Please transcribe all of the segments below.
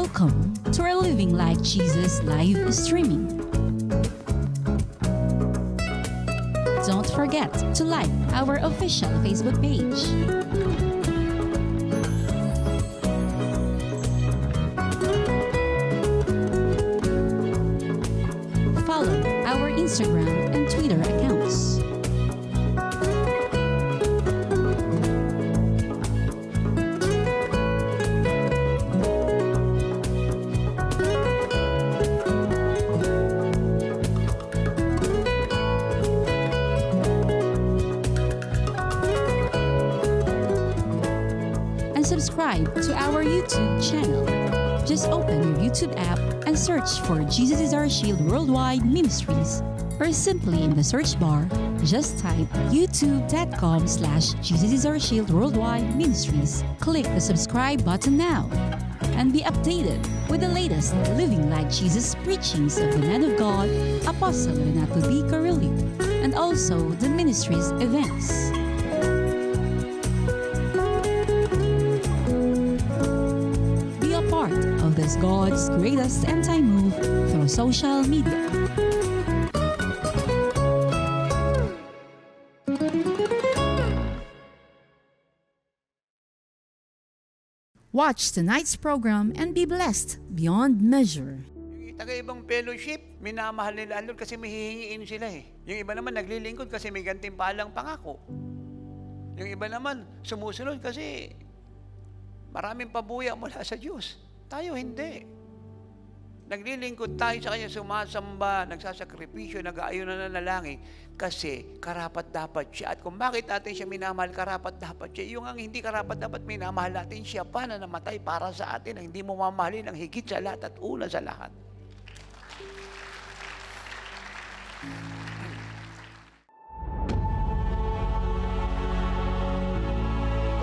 Welcome to our Living Like Jesus live streaming. Don't forget to like our official Facebook page. Follow our Instagram and Twitter accounts. And subscribe to our YouTube channel. Just open your YouTube app and search for Jesus is Our Shield Worldwide Ministries, or simply in the search bar, just type youtube.com/Jesus is Our Shield Worldwide Ministries. Click the subscribe button now and be updated with the latest Living Like Jesus preachings of the man of God, Apostle Renato D. Carrillo, and also the ministry's events. Be a part of this God's greatest anti-move through social media. Watch tonight's program and be blessed beyond measure. Yung taga-ibang fellowship, minamahal nila Lord kasi may hihingiin sila eh. Yung iba naman naglilingkod kasi may gantimpalang pangako. Yung iba naman sumusunod kasi maraming pabuya mula sa Diyos. Tayo hindi. Naglilingkod tayo sa Kanya, sumasamba, nagsasakripisyo, nag-aayon na nanalangin kasi karapat-dapat siya. At kung bakit natin siya minamahal, karapat-dapat siya. Yung ang hindi karapat-dapat, minamahal natin siya pa na namatay para sa atin, ang hindi mo mamahalin ang higit sa lahat at una sa lahat.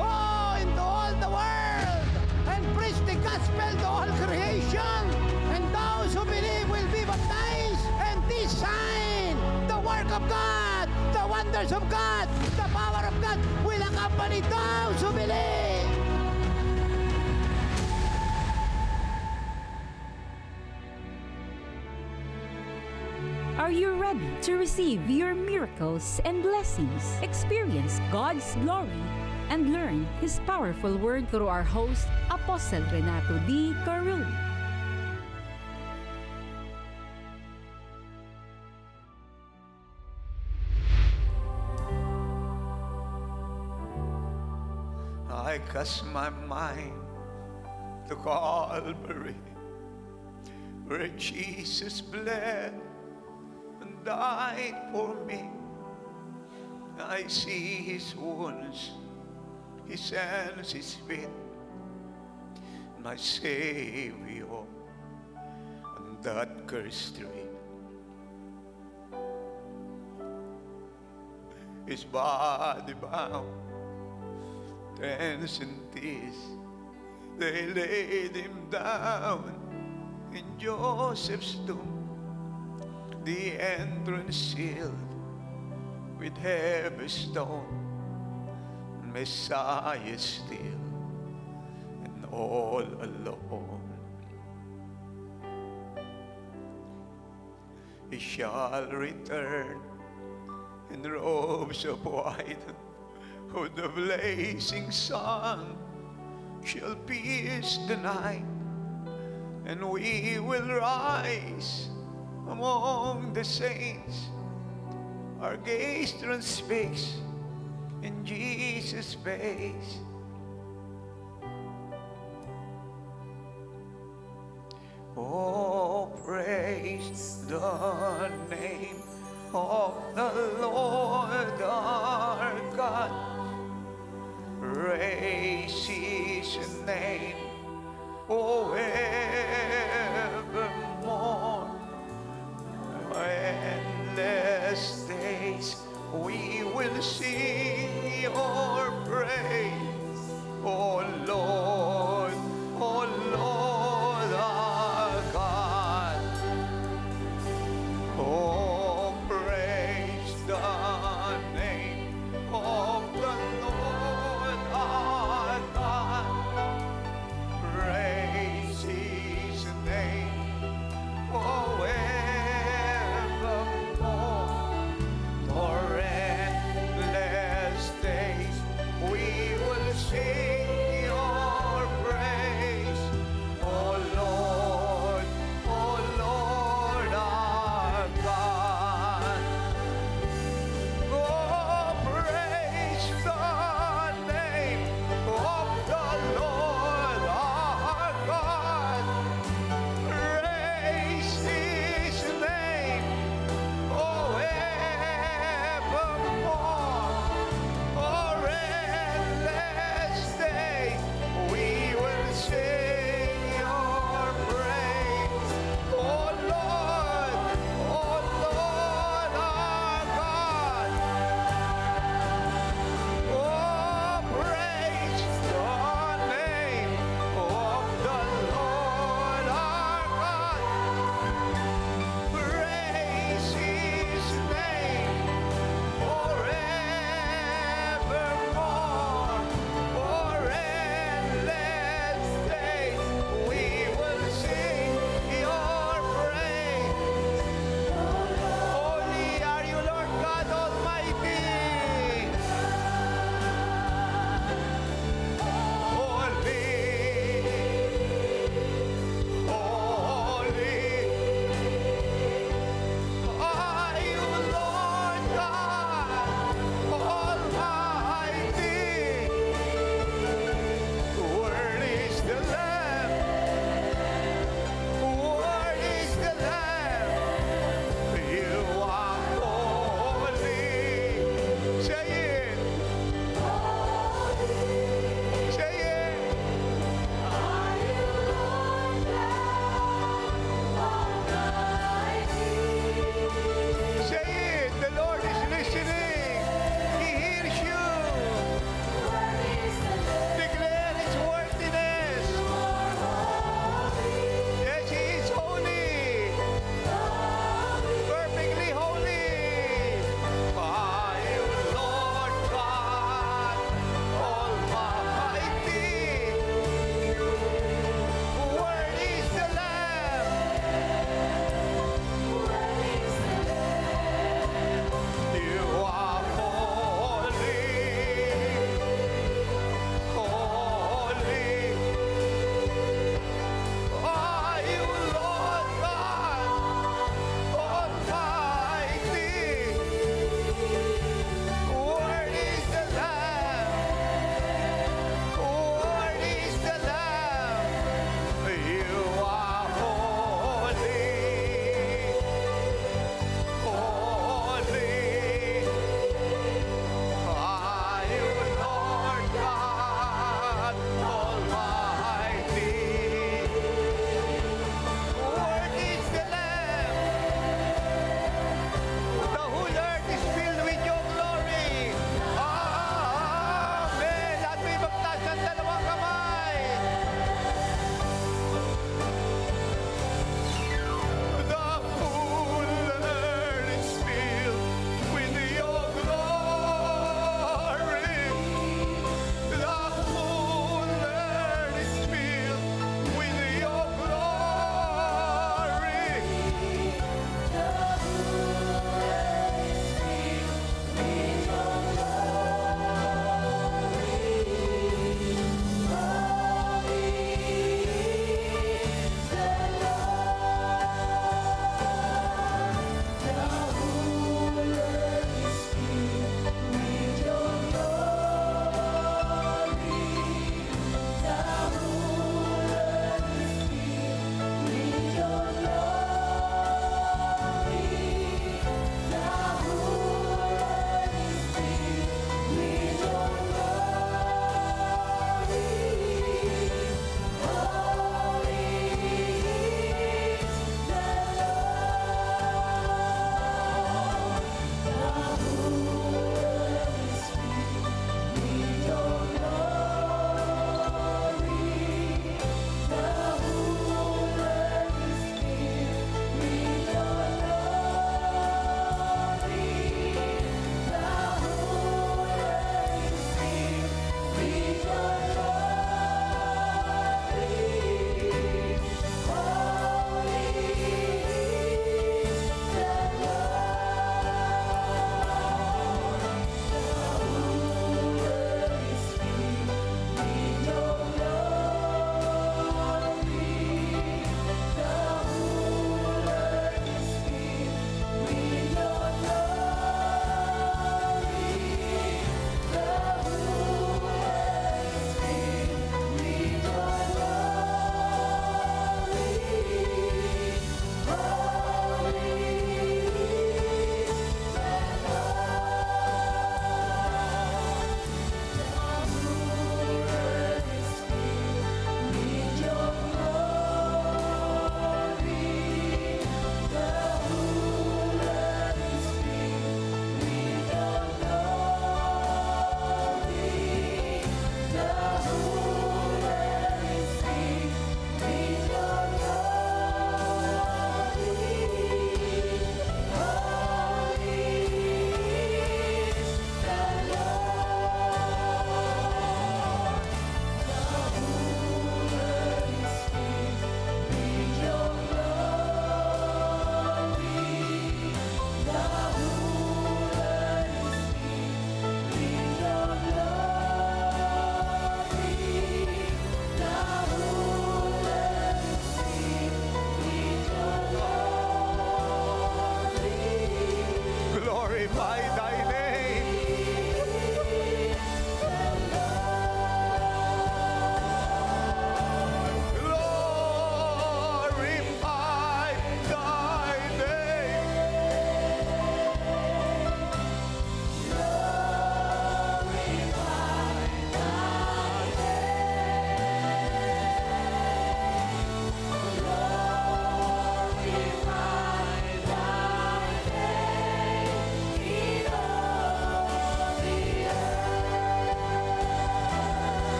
Go into all the world and preach the gospel to all creation. And those who believe will be baptized. And this sign, the work of God, the wonders of God, the power of God will accompany those who believe. Are you ready to receive your miracles and blessings? Experience God's glory and learn His powerful word through our host, Apostle Renato D. Carrillo. I cast my mind to Calvary, where Jesus bled and died for me. I see His wounds, His hands, His feet, my Savior on that cursed tree. His body bound, tense and tears, they laid Him down in Joseph's tomb, the entrance sealed with heavy stone. Messiah still and all alone. He shall return in robes of white, who the blazing sun shall pierce the night, and we will rise among the saints. Our gaze transfixed in Jesus' face. Oh, praise the name of the Lord our God. Praise His name forevermore. Endless days we will sing your praise, oh Lord, oh Lord our God. Oh, praise the name of the Lord our God. Praise His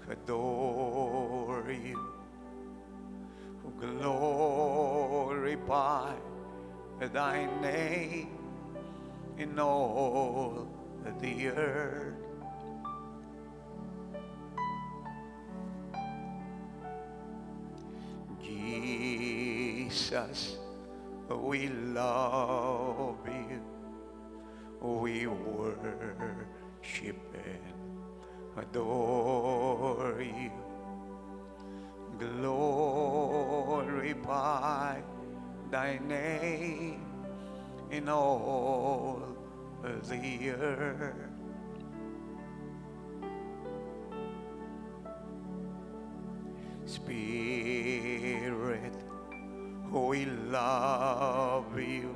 adore you, glorify thy name in all the earth. Jesus, we love you, we worship and adore you, glorify thy name in all the earth. Spirit, we love you,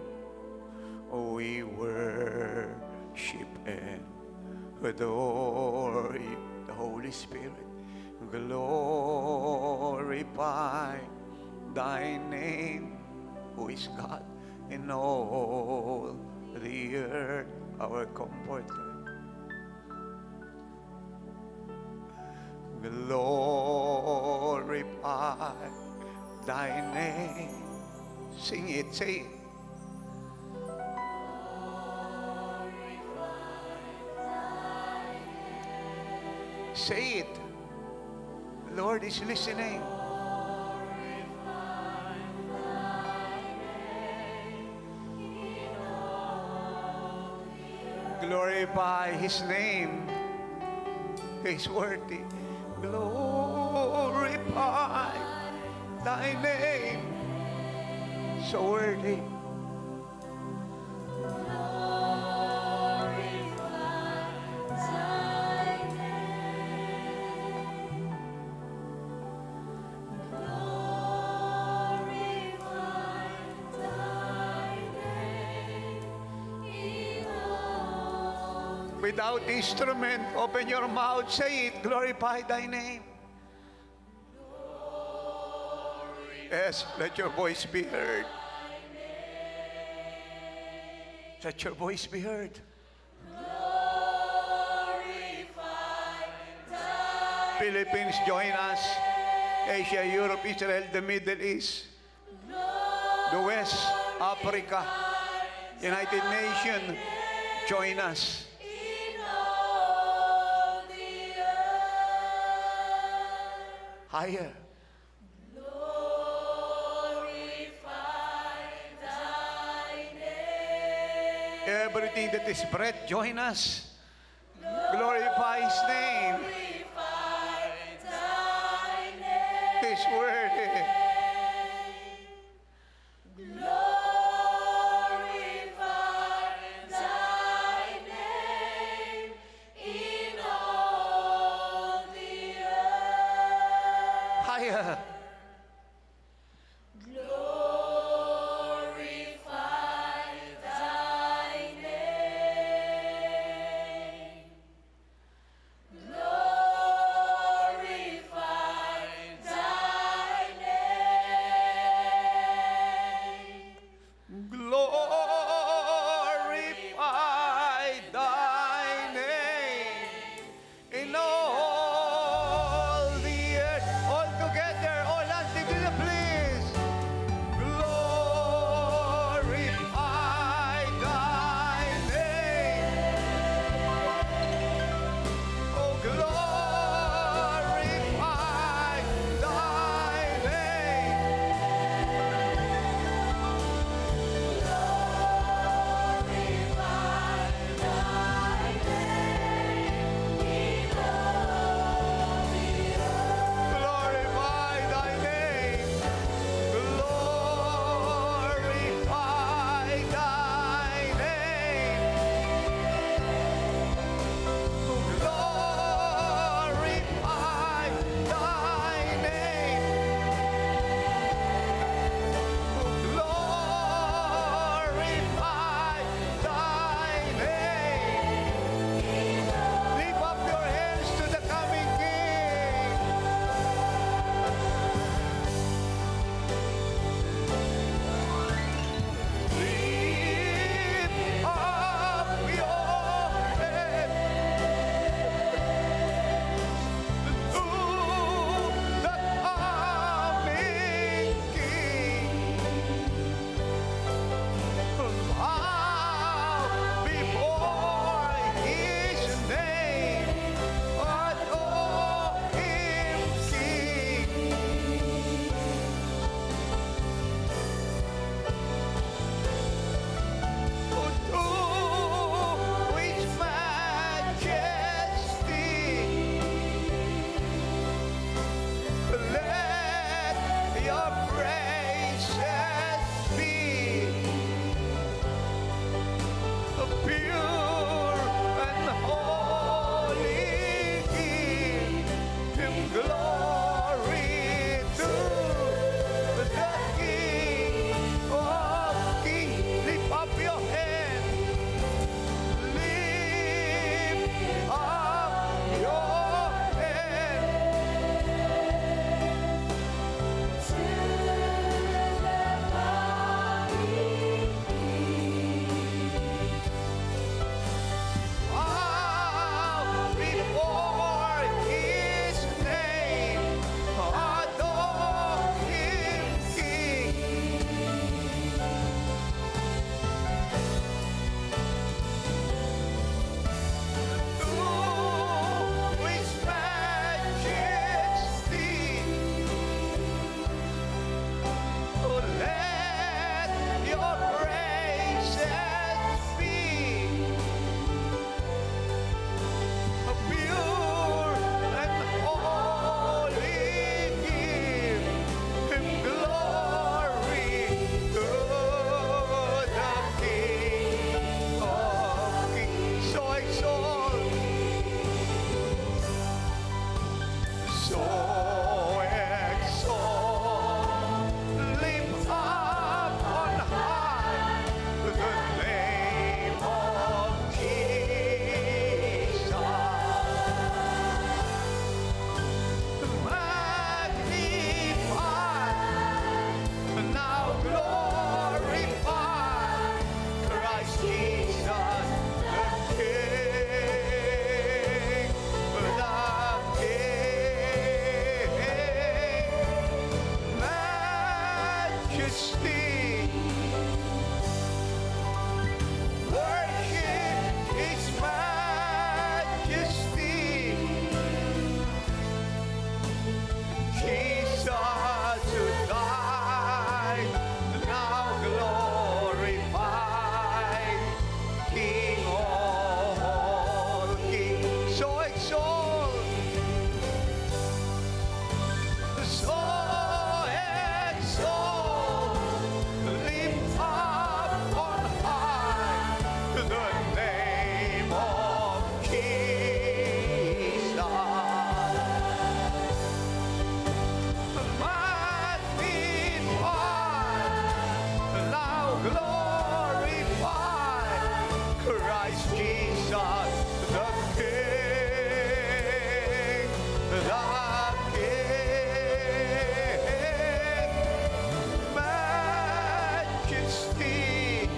we worship and adore you. The Holy Spirit, glorify thy name, who is God in all the earth, our comforter. Glorify thy name. Sing it, say it. Say it. The Lord is listening. Glorify His name. He's worthy. Glorify thy name. So worthy. Without instrument, open your mouth, say it, glorify thy name. Yes, let your voice be heard. Let your voice be heard. Philippines, join us. Asia, Europe, Israel, the Middle East, the West, Africa, United Nations, join us. Higher. Everything that is breath, join us. Glorify His name. His word. Higher. All together, majesty. Worship His majesty. Jesus who died, now glorified, King of all kings. So exalt, so exalt, lift up on high the name of Jesus. Magnify, now glorify Christ Jesus the King, the King. Majesty,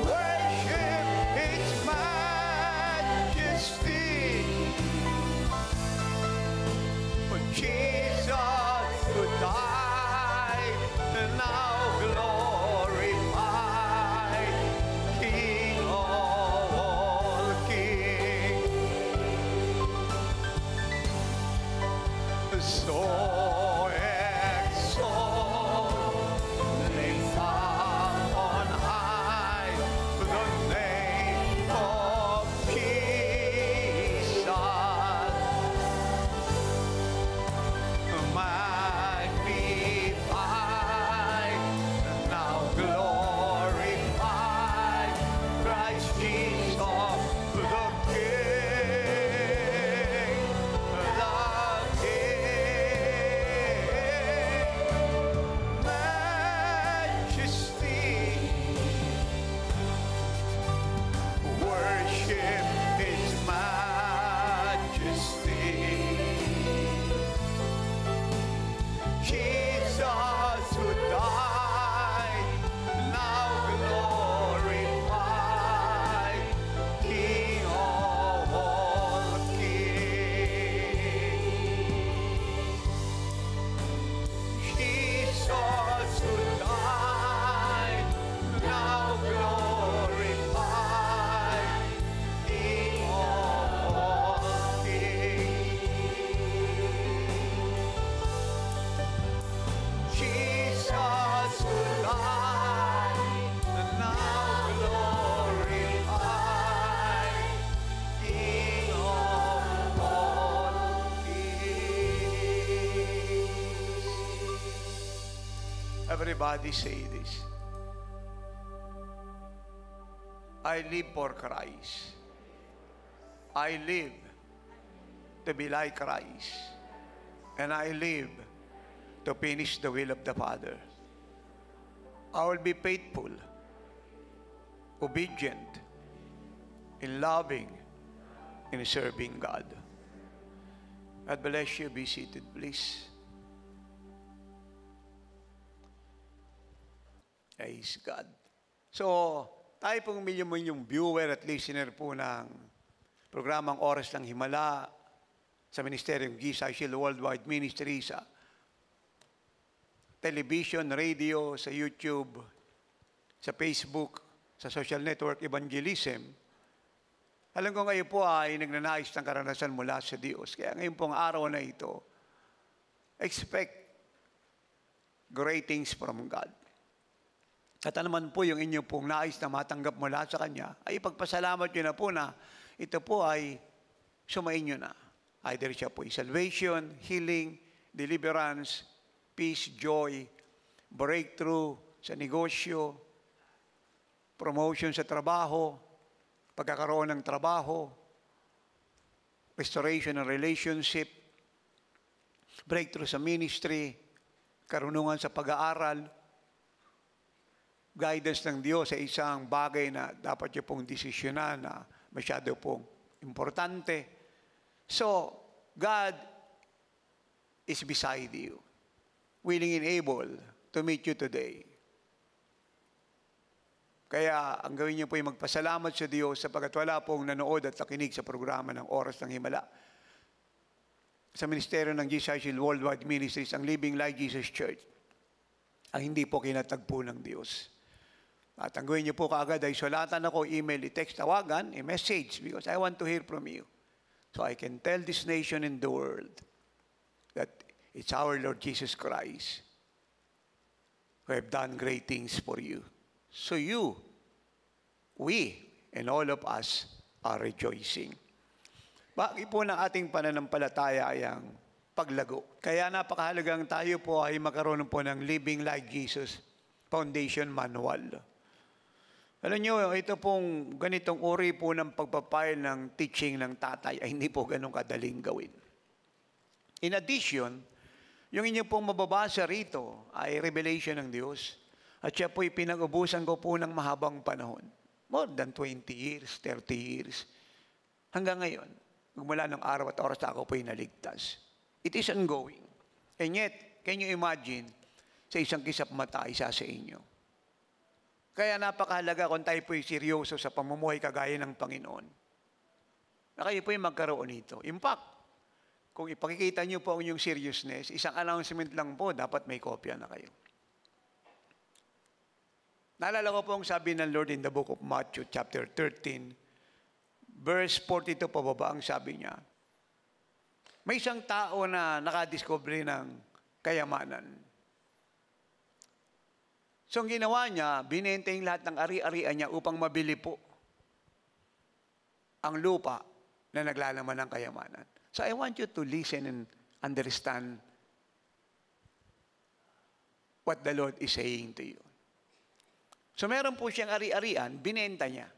worship His majesty. Jesus who died, now glorified, King of all kings. So exalt, lift up on high the name of Jesus. Magnify, now glorify Christ Jesus the King, the King. Majesty, worship His majesty. Jesus who died, now glorified, King of all kings. Jesus who died, now glorified, King of all kings. Jesus who died, now glorified, King of all kings. Everybody say this. I live for Christ. I live to be like Christ. And I live to finish the will of the Father. I will be faithful, obedient, in loving, in serving God. God bless you. Be seated, please. Praise God. So, tayo pong milyong viewer at listener po ng programang Oras ng Himala sa Ministeryong Jesus Shield Worldwide Ministry sa television, radio, sa YouTube, sa Facebook, sa social network evangelism. Alam ko ngayon po ay nagnanais ng karanasan mula sa Diyos. Kaya ngayon pong araw na ito, expect great things from God. At naman po yung inyong pong nais na matanggap mula sa Kanya, ay ipagpasalamat nyo na po na ito po ay sumain nyo na. Either siya po ay salvation, healing, deliverance, peace, joy, breakthrough sa negosyo, promotion sa trabaho, pagkakaroon ng trabaho, restoration ng relationship, breakthrough sa ministry, karunungan sa pag-aaral, guidance ng Diyos sa isang bagay na dapat niyo pong desisyonan na masyado pong importante. So, God is beside you, willing and able to meet you today. Kaya ang gawin niyo po ay magpasalamat sa Diyos sapagkat wala pong nanood at nakinig sa programa ng Oras ng Himala. sa ministeryo ng Jesus Worldwide Ministries, ang Living Light Jesus Church, ang hindi po kinatagpo ng Diyos. At ang gawin niyo po kaagad ay sulatan ako, email, i-text, tawagan, i-message, because I want to hear from you. So I can tell this nation and the world that it's our Lord Jesus Christ who have done great things for you. So you, we, and all of us are rejoicing. Bakit po ng ating pananampalataya ay ang paglago? Kaya napakahalagang tayo po ay magkaroon po ng Living Like Jesus Foundation Manual. Alam nyo, ito pong ganitong uri po ng pagpapile ng teaching ng tatay ay hindi po ganun kadaling gawin. In addition, yung inyo pong mababasa rito ay revelation ng Diyos at siya po'y pinag-ubusan ko po ng mahabang panahon. More than 20 years, 30 years. Hanggang ngayon, mula ng araw at oras na ako po'y naligtas. It is ongoing. And yet, can you imagine, sa isang kisap mata, isa sa inyo. Kaya napakahalaga kung tayo po'y seryoso sa pamumuhay kagaya ng Panginoon. Na kayo po'y magkaroon nito. In fact, kung ipakikita nyo po ang inyong seriousness, isang announcement lang po, dapat may kopya na kayo. Naalala ko po ang sabi ng Lord in the book of Matthew, chapter 13, verse 42 pababa, ang sabi niya, may isang tao na nakadiscover ng kayamanan. So, ang ginawa niya, binenta yung lahat ng ari-arian niya upang mabili po ang lupa na naglalaman ng kayamanan. So, I want you to listen and understand what the Lord is saying to you. So, meron po siyang ari-arian, binenta niya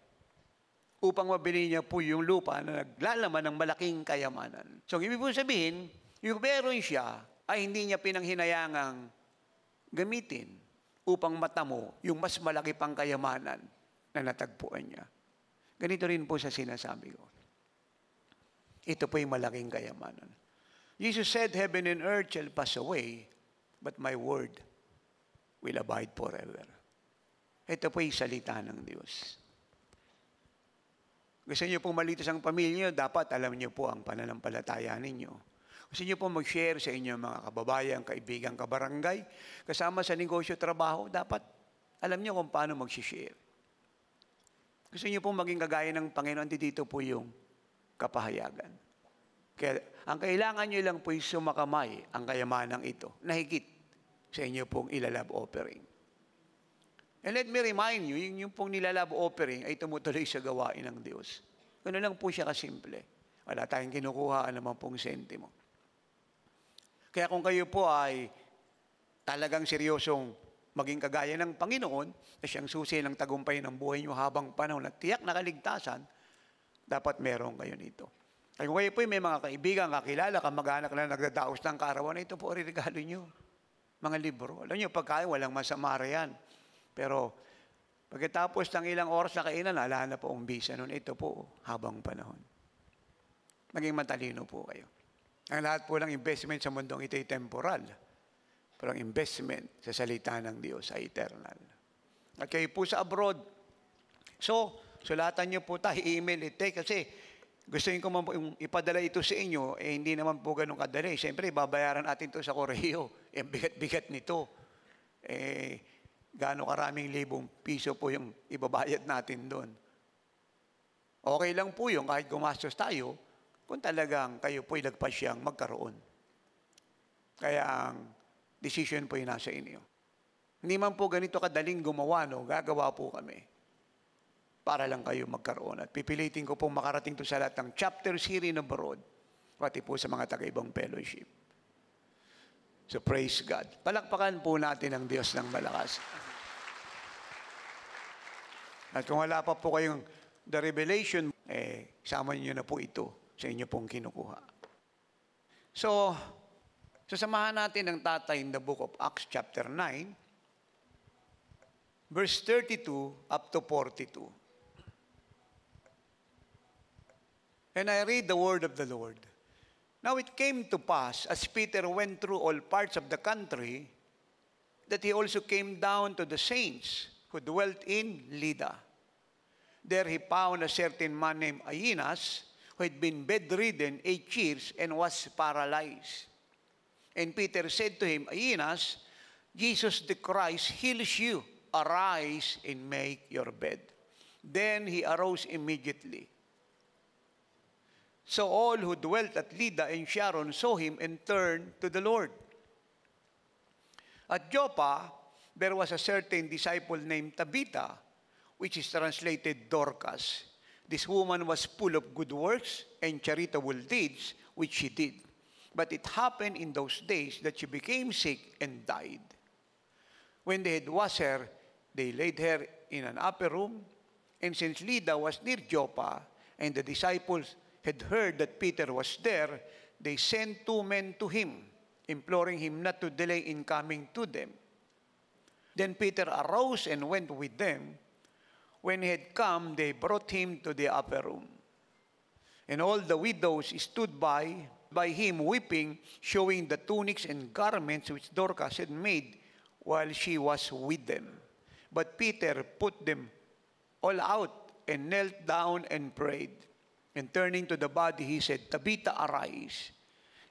upang mabili niya po yung lupa na naglalaman ng malaking kayamanan. So, ibig po sabihin, yung meron siya ay hindi niya pinanghinayangang gamitin upang matamo yung mas malaki pang kayamanan na natagpuan niya. Ganito rin po sa sinasabi ko. Ito po yung malaking kayamanan. Jesus said, heaven and earth shall pass away, but my word will abide forever. Ito po yung salita ng Diyos. Gusto niyo pong malitas ang pamilya, dapat alam niyo po ang pananampalataya ninyo. Gusto niyo po mag-share sa inyong mga kababayan, kaibigan, kabarangay, kasama sa negosyo, trabaho, dapat alam niyo kung paano mag-share. Gusto niyo po maging kagaya ng Panginoon, dito po yung kapahayagan. Kaya ang kailangan niyo lang po yung sumakamay ang kayamanang ito, na higit sa inyo pong ilalab offering. And let me remind you, yung pong nilalab offering ay tumutuloy sa gawain ng Diyos. Ganoon lang po siya kasimple. Wala tayong kinukuha naman pong sentimo. Kaya kung kayo po ay talagang seryosong maging kagaya ng Panginoon, na siyang susi ng tagumpay ng buhay niyo habang panahon at tiyak na kaligtasan, dapat meron kayo nito. Kaya kung kayo po may mga kaibigan, kakilala, kamag-anak na nagdadaos ng kaarawan, ito po regalo niyo. Mga libro. Alam niyo, pagkain, walang masama yan. Pero pagkatapos ng ilang oras na kainan, ala na po ang bisa nun. Ito po, habang panahon. Maging matalino po kayo. Ang lahat po ng investment sa mundong ito ay temporal. Pero ang investment sa salita ng Diyos ay eternal. At kayo po sa abroad. So, sulatan niyo po tayo, email, i-text. Kasi gusto ko ipadala ito sa inyo, hindi naman po ganun kadali. Siyempre, babayaran natin ito sa koreo. Bigat-bigat nito. Gaano karaming libong piso po yung ibabayad natin doon. Okay lang po yung kahit gumastos tayo, kung talagang kayo po'y lagpas siyang magkaroon. Kaya ang decision po'y nasa inyo. Hindi man po ganito kadaling gumawa, no? Gagawa po kami. Para lang kayo magkaroon. At pipilitin ko pong makarating to sa lahat ng chapter series ng Barod, pati po sa mga taga-ibang fellowship. So praise God. Palakpakan po natin ang Diyos ng malakas. At kung wala pa po kayong the revelation, sama niyo na po ito sa inyo pong kinukuha. So, sasamahan natin ang tatay in the book of Acts chapter 9, verse 32 up to 42. And I read the word of the Lord. Now it came to pass, as Peter went through all parts of the country, that he also came down to the saints who dwelt in Lydda. There he found a certain man named Aeneas, who had been bedridden 8 years and was paralyzed. And Peter said to him, Aeneas, Jesus the Christ heals you. Arise and make your bed. Then he arose immediately. So all who dwelt at Lydda and Sharon saw him and turned to the Lord. At Joppa, there was a certain disciple named Tabitha, which is translated Dorcas. This woman was full of good works and charitable deeds, which she did. But it happened in those days that she became sick and died. When they had washed her, they laid her in an upper room. And since Lydda was near Joppa, and the disciples had heard that Peter was there, they sent 2 men to him, imploring him not to delay in coming to them. Then Peter arose and went with them. When he had come, they brought him to the upper room. And all the widows stood by him weeping, showing the tunics and garments which Dorcas had made while she was with them. But Peter put them all out and knelt down and prayed. And turning to the body, he said, Tabitha, arise.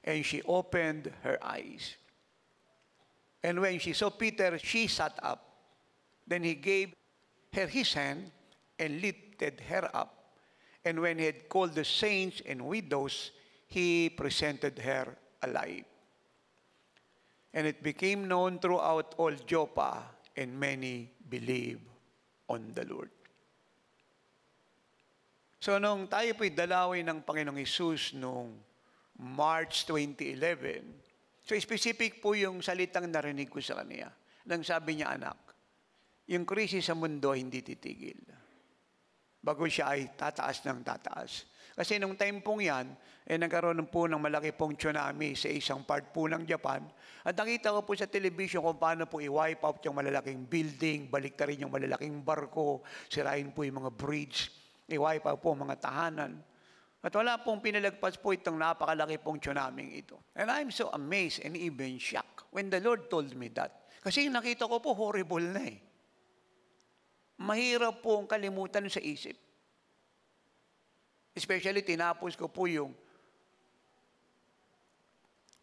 And she opened her eyes. And when she saw Peter, she sat up. Then he gave her his hand and lifted her up. And when he had called the saints and widows, he presented her alive. And it became known throughout all Joppa, and many believed on the Lord. So nung tayo po'y dalawin ng Panginoong Hesus noong March 2011, so specific po yung salitang narinig ko sa kanya. Nang sabi niya, anak, yung krisis sa mundo hindi titigil. Bago siya ay tataas ng tataas. Kasi nung time pong yan, nagkaroon po ng malaki pong tsunami sa isang part po ng Japan. At nakita ko po sa television kung paano po i-wipe out yung malalaking building, balik rin yung malalaking barko, sirain po yung mga bridge, i-wipe out po mga tahanan. At wala pong pinalagpas po itong napakalaki pong tsunami ito. And I'm so amazed and even shocked when the Lord told me that. Kasi nakita ko po horrible na eh. Mahirap pong kalimutan sa isip. Especially, tinapos ko po yung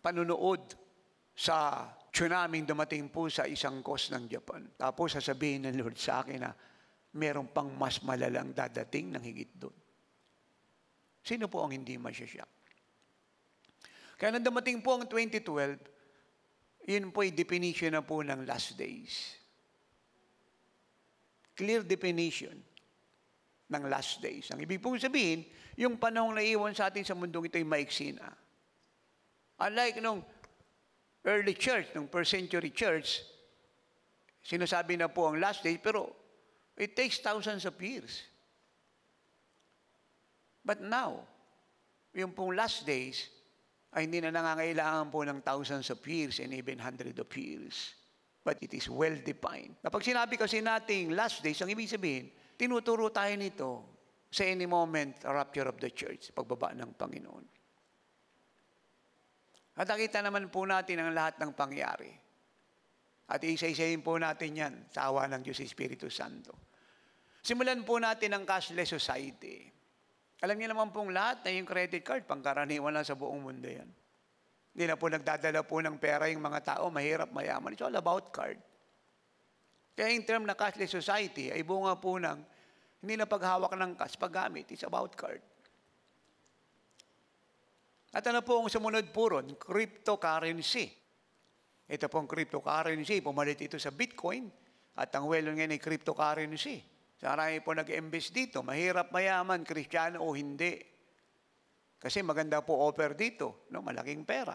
panunood sa tsunami dumating po sa isang coast ng Japan. Tapos sasabihin ng Lord sa akin na meron pang mas malalang dadating ng higit doon. Sino po ang hindi masyasyak? Kaya nang dumating po ang 2012, yun po ay definition na po ng last days. Clear definition ng last days. Ang ibig pong sabihin, yung panahong naiwan sa atin sa mundong ito ay maiksi na. Unlike nung early church, nung first century church, sinasabi na po ang last days, pero it takes thousands of years. But now, yung pong last days, ay hindi na nangangailangan po ng thousands of years and even hundreds of years. But it is well-defined. Kapag sinabi kasi nating last days, ang ibig sabihin, tinuturo tayo nito sa any moment, rapture of the church, pagbaba ng Panginoon. At nakita naman po natin ang lahat ng pangyari. At isa-isahin po natin yan sa awa ng Diyos Espiritu Santo. Simulan po natin ang cashless society. Alam niyo naman pong lahat na yung credit card, pangkaraniwan lang sa buong mundo yan. Hindi na po nagdadala po ng pera yung mga tao, mahirap, mayaman. It's all about card. Kaya in term na cashless society, ay bunga po ng hindi na paghawak ng cash, paggamit. It's about card. At ano po ang sumunod po ron? Cryptocurrency. Ito pong cryptocurrency, pumalit ito sa Bitcoin, at ang well ngayon ay cryptocurrency. Sarami po nag-invest dito, mahirap, mayaman, Kristiyano o hindi. Kasi maganda po offer dito, no? Malaking pera.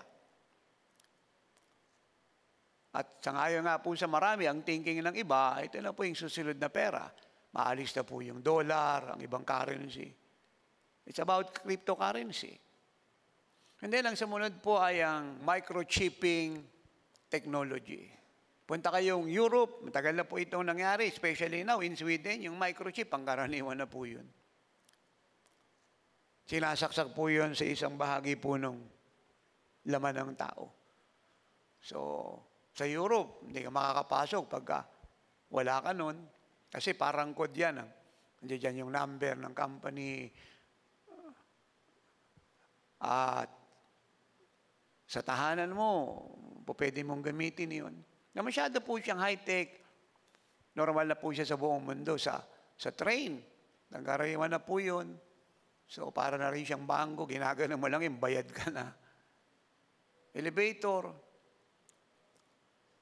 At sa ngayon nga po sa marami, ang thinking ng iba, ito na po yung susunod na pera. Maalis na po yung dollar, ang ibang currency. It's about cryptocurrency. And then, ang sumunod po ay ang microchipping technology. Punta kayong Europe, matagal na po itong nangyari, especially now in Sweden, yung microchip, pangkaraniwan na po yun. Sinasaksak po yun sa isang bahagi po ng laman ng tao. So, sa Europe, hindi ka makakapasok pagka wala ka nun. Kasi parang code yan. Nandiyan yung number ng company, At sa tahanan mo, pwede mong gamitin yun. Na masyado po siyang high-tech. Normal na po siya sa buong mundo. Sa train, nagkarayuan na po yun. So, para na rin siyang bangko, ginagana mo lang yung bayad ka na. Elevator,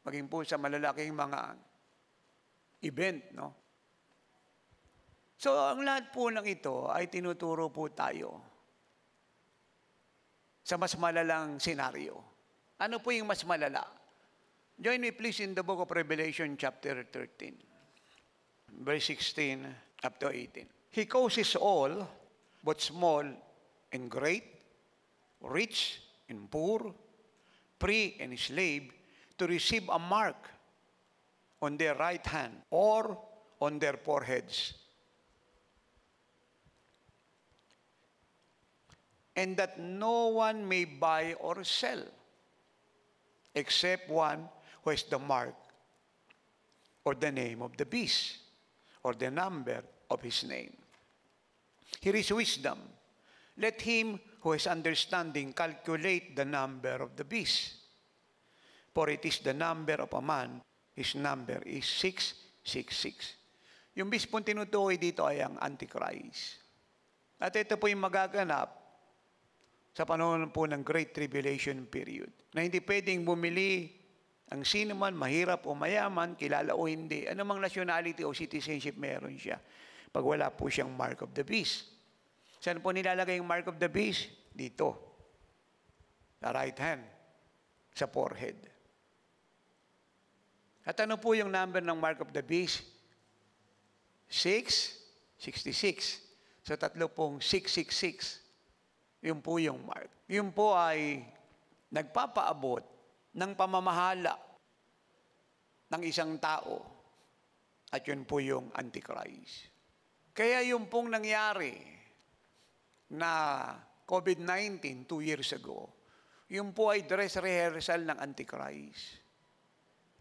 maging po sa malalaking mga event, no? So, ang lahat po ng ito ay tinuturo po tayo sa mas malalang senaryo. Ano po yung mas malala? Join me please in the book of Revelation chapter 13, verse 16 up to 18. He causes all, both small and great, rich and poor, free and slave, to receive a mark on their right hand or on their foreheads. And that no one may buy or sell, except one who has the mark or the name of the beast or the number of his name. Here is wisdom. Let him who has understanding calculate the number of the beast. For it is the number of a man, his number is 666. Yung beast pong tinutukoy dito ay ang Antichrist. At ito po yung magaganap sa panahon po ng Great Tribulation period. Na hindi pwedeng bumili ang sino man, mahirap o mayaman, kilala o hindi, anumang nationality o citizenship meron siya. Pag wala po siyang mark of the beast. Saan po nilalagay yung mark of the beast? Dito. Sa right hand. Sa forehead. At ano po yung number ng mark of the beast? 666. So tatlo pong 666. Yun po yung mark. Yun po ay nagpapaabot ng pamamahala ng isang tao. At yun po yung Antichrist. Kaya yung pong nangyari na COVID-19 2 years ago, yun po ay dress rehearsal ng Antichrist.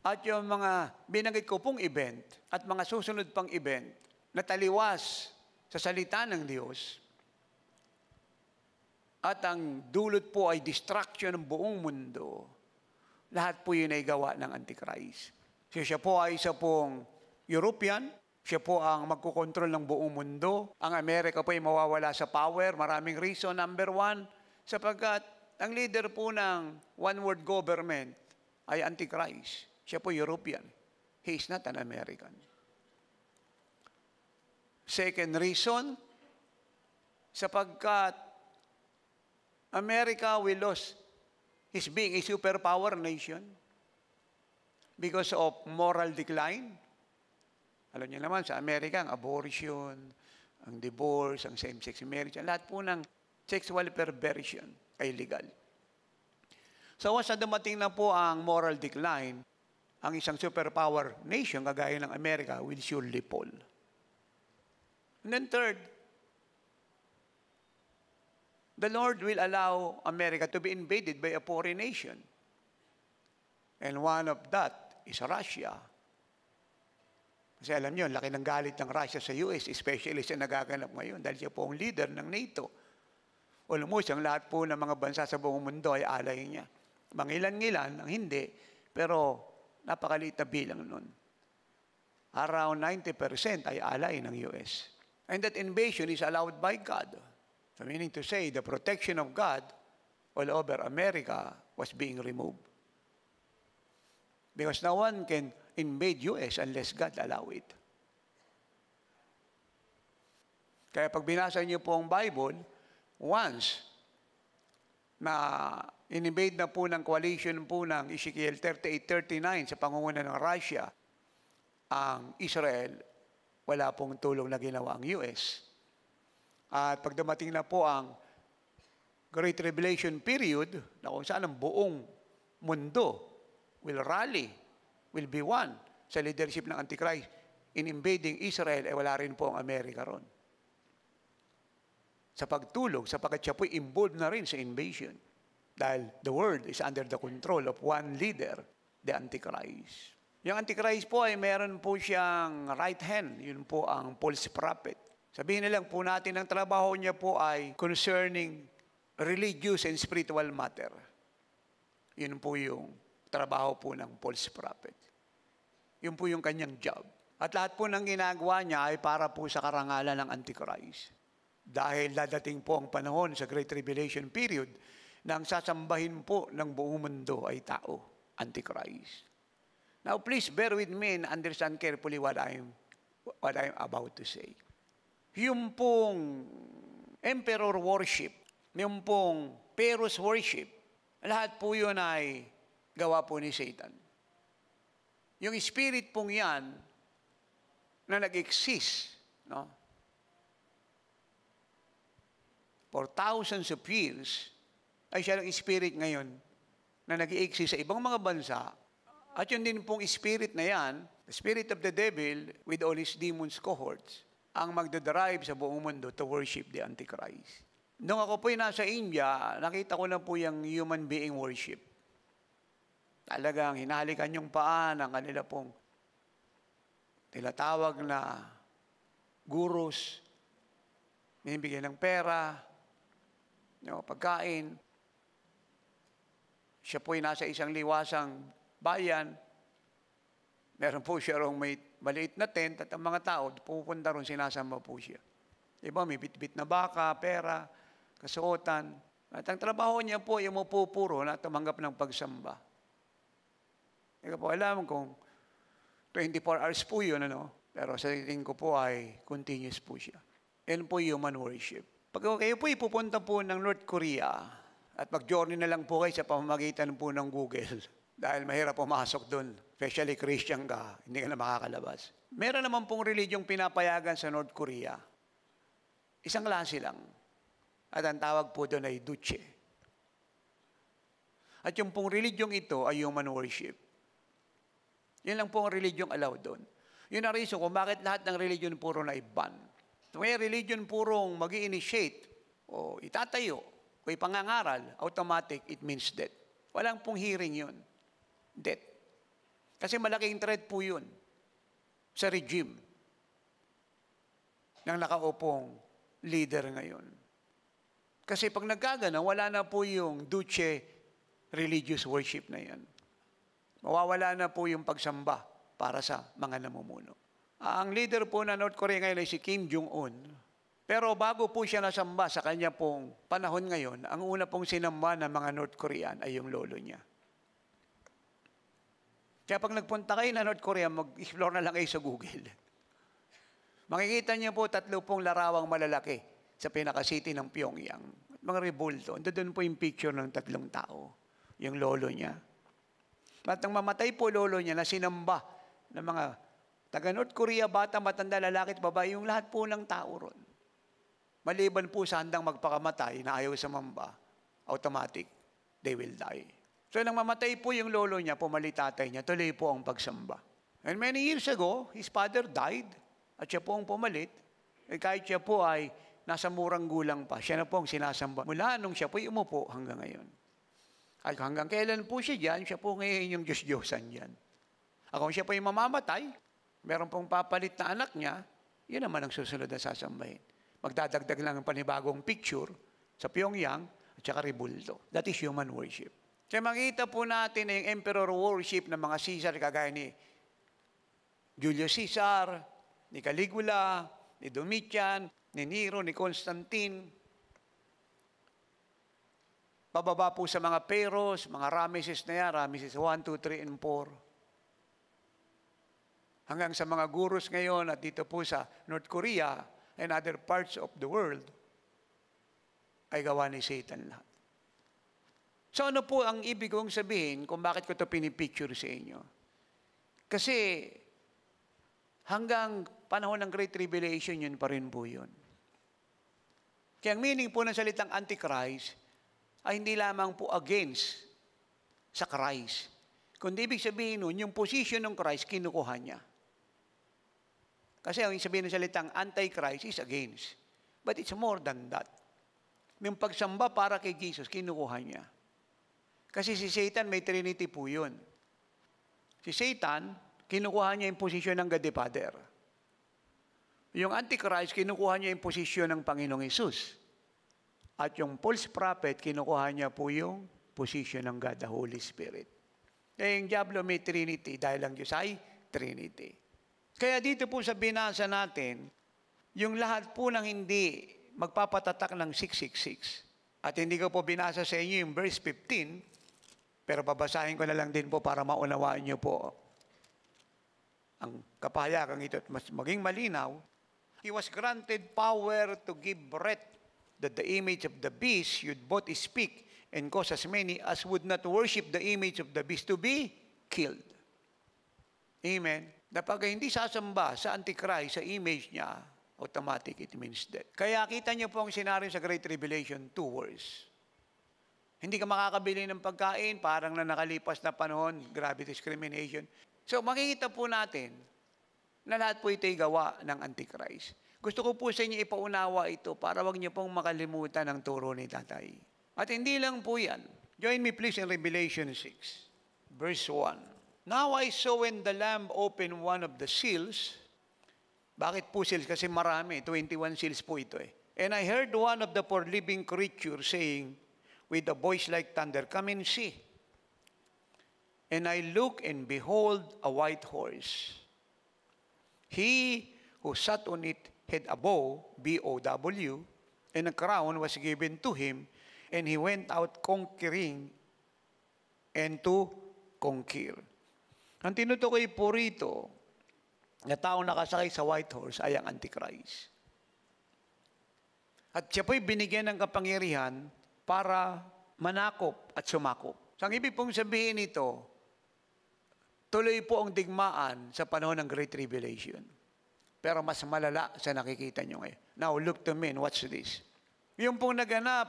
At yung mga binanggit ko pong event at mga susunod pang event na taliwas sa salita ng Diyos, at ang dulot po ay distraction ng buong mundo, lahat po yun ay gawa ng Antichrist. So siya po ay isa pong European, siya po ang magkukontrol ng buong mundo. Ang Amerika po ay mawawala sa power. Maraming reason. Number one, sapagkat ang leader po ng one world government ay Antichrist. Siya po European. He is not an American. Second reason, sapagkat America will lose his being a superpower nation because of moral decline. Alam niyo naman, sa Amerika, ang abortion, ang divorce, ang same-sex marriage, lahat po ng sexual perversion ay legal. So once na dumating na po ang moral decline, ang isang superpower nation, kagaya ng Amerika, will surely fall. And then third, the Lord will allow America to be invaded by a foreign nation. And one of that is Russia. Kasi alam niyo, laki ng galit ng Russia sa US, especially sa nagaganap ngayon, dahil siya po ang leader ng NATO. Almost, ang lahat po ng mga bansa sa buong mundo ay alay niya. Mangilan-ngilan, ang hindi, pero napakaliit na bilang nun. Around 90% ay alay ng US. And that invasion is allowed by God. So meaning to say, the protection of God all over America was being removed. Because no one can invade US unless God allow it. Kaya pag binasa niyo po ang Bible, once na in-invade na po ng coalition po ng Ezekiel 38-39 sa pangunguna ng Russia, ang Israel, wala pong tulong na ginawa ang US. At pag dumating na po ang Great Tribulation period, na kung saan ang buong mundo will rally, will be one sa leadership ng Antichrist in invading Israel, wala rin po ang Amerika ron. Sa pagtulong, sapagkat siya po'y involved na rin sa invasion. Dahil the world is under the control of one leader, the Antichrist. Yung Antichrist po ay meron po siyang right hand, yun po ang false prophet. Sabihin na lang po natin, ang trabaho niya po ay concerning religious and spiritual matter. Yun po yung trabaho po ng false prophet. Yun po yung kanyang job. At lahat po ng ginagawa niya ay para po sa karangalan ng Antichrist. Dahil dadating po ang panahon sa Great Tribulation period na ang sasambahin po ng buong mundo ay tao, Antichrist. Now, please bear with me and understand carefully what I'm about to say. Yung pong emperor worship, yung pong Pharaoh's worship, lahat po yun ay gawa po ni Satan. Yung spirit pong yan na nag-exist, no? For thousands of years, ay siya ng spirit ngayon na nag-exist sa ibang mga bansa. At yun din pong spirit na yan, the spirit of the devil with all his demons cohorts, ang magdadrive sa buong mundo to worship the Antichrist. Nung ako po'y nasa India, nakita ko na po yung human being worship. Talagang hinahalikan yung paa ng kanila pong tinatawag na gurus, binibigyan ng pera, pagkain. Siya po'y nasa isang liwasang bayan. Meron po siya rong may maliit na tent at ang mga tao pupunta ron, sinasamba po siya. Diba, may bit-bit na baka, pera, kasuotan. At ang trabaho niya po, yung mapupuro na tumanggap ng pagsamba. Hindi ko po alam kung 24 hours po yun, pero sa tingin ko po ay continuous po siya. Yan po human worship. Pag kayo po ipupunta po ng North Korea at mag-journey na lang po kayo sa pamamagitan po ng Google dahil mahirap pumasok doon, especially Christian ka, hindi ka na makakalabas. Meron naman pong religyong pinapayagan sa North Korea. Isang klase lang. At ang tawag po doon ay Duce. At yung pong religyong ito ay human worship. Yan lang po ang religyong allowed doon. Yun ang reason kung bakit lahat ng religion puro na i-ban. May religion purong mag-i-initiate o itatayo o ipangangaral, automatic, it means death. Walang pong hearing yun. Death. Kasi malaking threat po yun sa regime ng nakaupong leader ngayon. Kasi pag nagkagana, wala na po yung Duce religious worship na yan. Mawawala na po yung pagsamba para sa mga namumuno. Ang leader po na North Korea ngayon ay si Kim Jong-un. Pero bago po siya nasamba sa kanya pong panahon ngayon, ang una pong sinamba ng mga North Korean ay yung lolo niya. Kaya pag nagpunta kayo na North Korea, mag-explore na lang kayo sa Google. Makikita niyo po 3 pong larawang malalaki sa pinaka-city ng Pyongyang. Mga rebulto. Doon po yung picture ng 3 tao. Yung lolo niya. At nang mamatay po lolo niya na sinamba ng mga taga North Korea, bata, matanda, lalaki at babae, yung lahat po ng tao ron. Maliban po sa handang magpakamatay na ayaw sa mamba, automatic, they will die. So nang mamatay po yung lolo niya, pumali tatay niya, tuloy po ang pagsamba. And many years ago, his father died at siya po ang pumalit. Kahit siya po ay nasa murang gulang pa, siya na po ang sinasamba. Mula nung siya po ay umupo hanggang ngayon. At hanggang kailan po siya dyan, siya po ngayon yung Diyos-Diyosan dyan. At kung siya po yung mamamatay, meron pong papalit na anak niya, yun naman ang susunod na sasambahin. Magdadagdag lang ng panibagong picture sa Pyongyang at saka rebulto. That is human worship. Kaya makita po natin na yung emperor worship ng mga Caesar, kagaya ni Julius Caesar, ni Caligula, ni Domitian, ni Nero, ni Constantine. Pababa po sa mga Pharaohs, mga Ramesses na yan, Ramesses 1, 2, 3, and 4. Hanggang sa mga gurus ngayon at dito po sa North Korea and other parts of the world, ay gawa ni Satan lahat. So ano po ang ibig kong sabihin kung bakit ko ito pinipicture sa inyo? Kasi hanggang panahon ng Great Tribulation, yun pa rin po yun. Kaya ang meaning po ng salitang Antichrist ay hindi lamang po against sa Christ. Kundi ibig sabihin nun, yung position ng Christ, kinukuha niya. Kasi ang sabihin ng salitang Antichrist is against. But it's more than that. Yung pagsamba para kay Jesus, kinukuha niya. Kasi si Satan, may Trinity po yun. Si Satan, kinukuha niya yung posisyon ng God the Father. Yung Antichrist, kinukuha niya yung posisyon ng Panginoong Hesus. At yung false prophet, kinukuha niya po yung position ng God, the Holy Spirit. Eh, yung Diablo may Trinity, dahil ang Diyos ay Trinity. Kaya dito po sa binasa natin, yung lahat po ng hindi magpapatatak ng 666. At hindi ko po binasa sa inyo yung verse 15, pero babasahin ko na lang din po para maunawaan niyo po ang kapahayagang ito at mas maging malinaw. He was granted power to give breath, that the image of the beast should both speak and cause as many as would not worship the image of the beast to be killed. Amen. Kapag hindi sasamba sa Antichrist, sa image niya, automatic it means death. Kaya kita niyo po ang senaryo sa Great Tribulation, 2 words. Hindi ka makakabili ng pagkain, parang na nakalipas na panahon, grabe discrimination. So makikita po natin na lahat po ito'y gawa ng Antichrist. Gusto ko po sa inyo ipaunawa ito para wag niyo pong makalimutan ang turo ni Tatay. At hindi lang po yan. Join me please in Revelation 6, verse 1. Now I saw when the Lamb opened one of the seals. Bakit po seals? Kasi marami. 21 seals po ito eh. And I heard one of the four living creatures saying with a voice like thunder, "Come and see." And I looked and behold a white horse. He who sat on it had a bow, B-O-W, and a crown was given to him, and he went out conquering and to conquer. Ang tinutukoy po rito, na taong nakasakay sa white horse ay ang Antichrist. At siya po'y binigyan ng kapangyarihan para manakop at sumakop. So, ang ibig pong sabihin nito, tuloy po ang digmaan sa panahon ng Great Tribulation. Pero mas malala sa nakikita nyo ngayon. Now, look to me and watch this. Yung pong naganap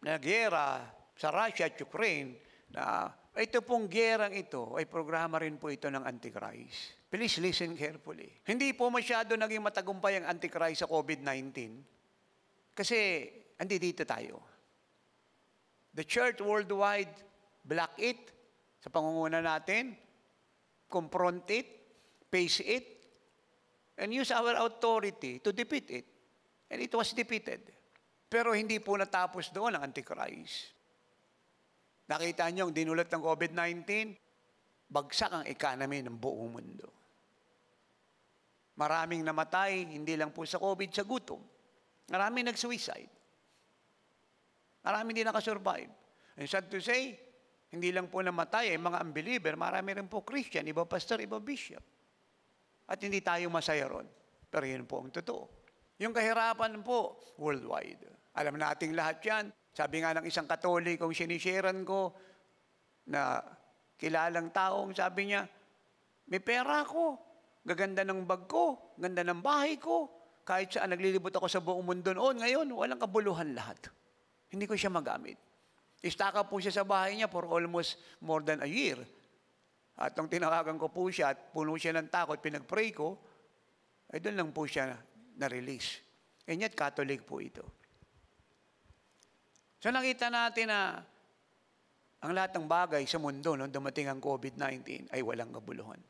na giyera sa Russia at Ukraine, na ito pong giyerang ito ay programa rin po ito ng Antichrist. Please listen carefully. Hindi po masyado naging matagumpay ang Antichrist sa COVID-19 kasi andi dito tayo. The church worldwide block it sa pangunguna natin, confront it, face it, and use our authority to defeat it. And it was defeated. Pero hindi po natapos doon ang Antichrist. Nakita niyo ang dinulat ng COVID-19, bagsak ang economy ng buong mundo. Maraming namatay, hindi lang po sa COVID, sa gutom. Maraming nag-suicide. Maraming hindi nakasurvive. And sad to say, hindi lang po namatay ay mga unbeliever, marami rin po Christian, iba pastor, iba bishop. At hindi tayo masaya ron. Pero yun po ang totoo. Yung kahirapan po, worldwide. Alam nating lahat yan. Sabi nga ng isang Katolikong sinisharean ko na kilalang taong, sabi niya, may pera ako, gaganda ng bag ko, ganda ng bahay ko, kahit saan naglilibot ako sa buong mundo noon, ngayon, walang kabuluhan lahat. Hindi ko siya magamit. Istaka po siya sa bahay niya for almost more than a year. At nung tinawagan ko po siya at puno siya ng takot, pinag-pray ko, ay doon lang po siya na-release. And yet, Catholic po ito. So nakita natin na ang lahat ng bagay sa mundo nung dumating ang COVID-19 ay walang kabuluhan.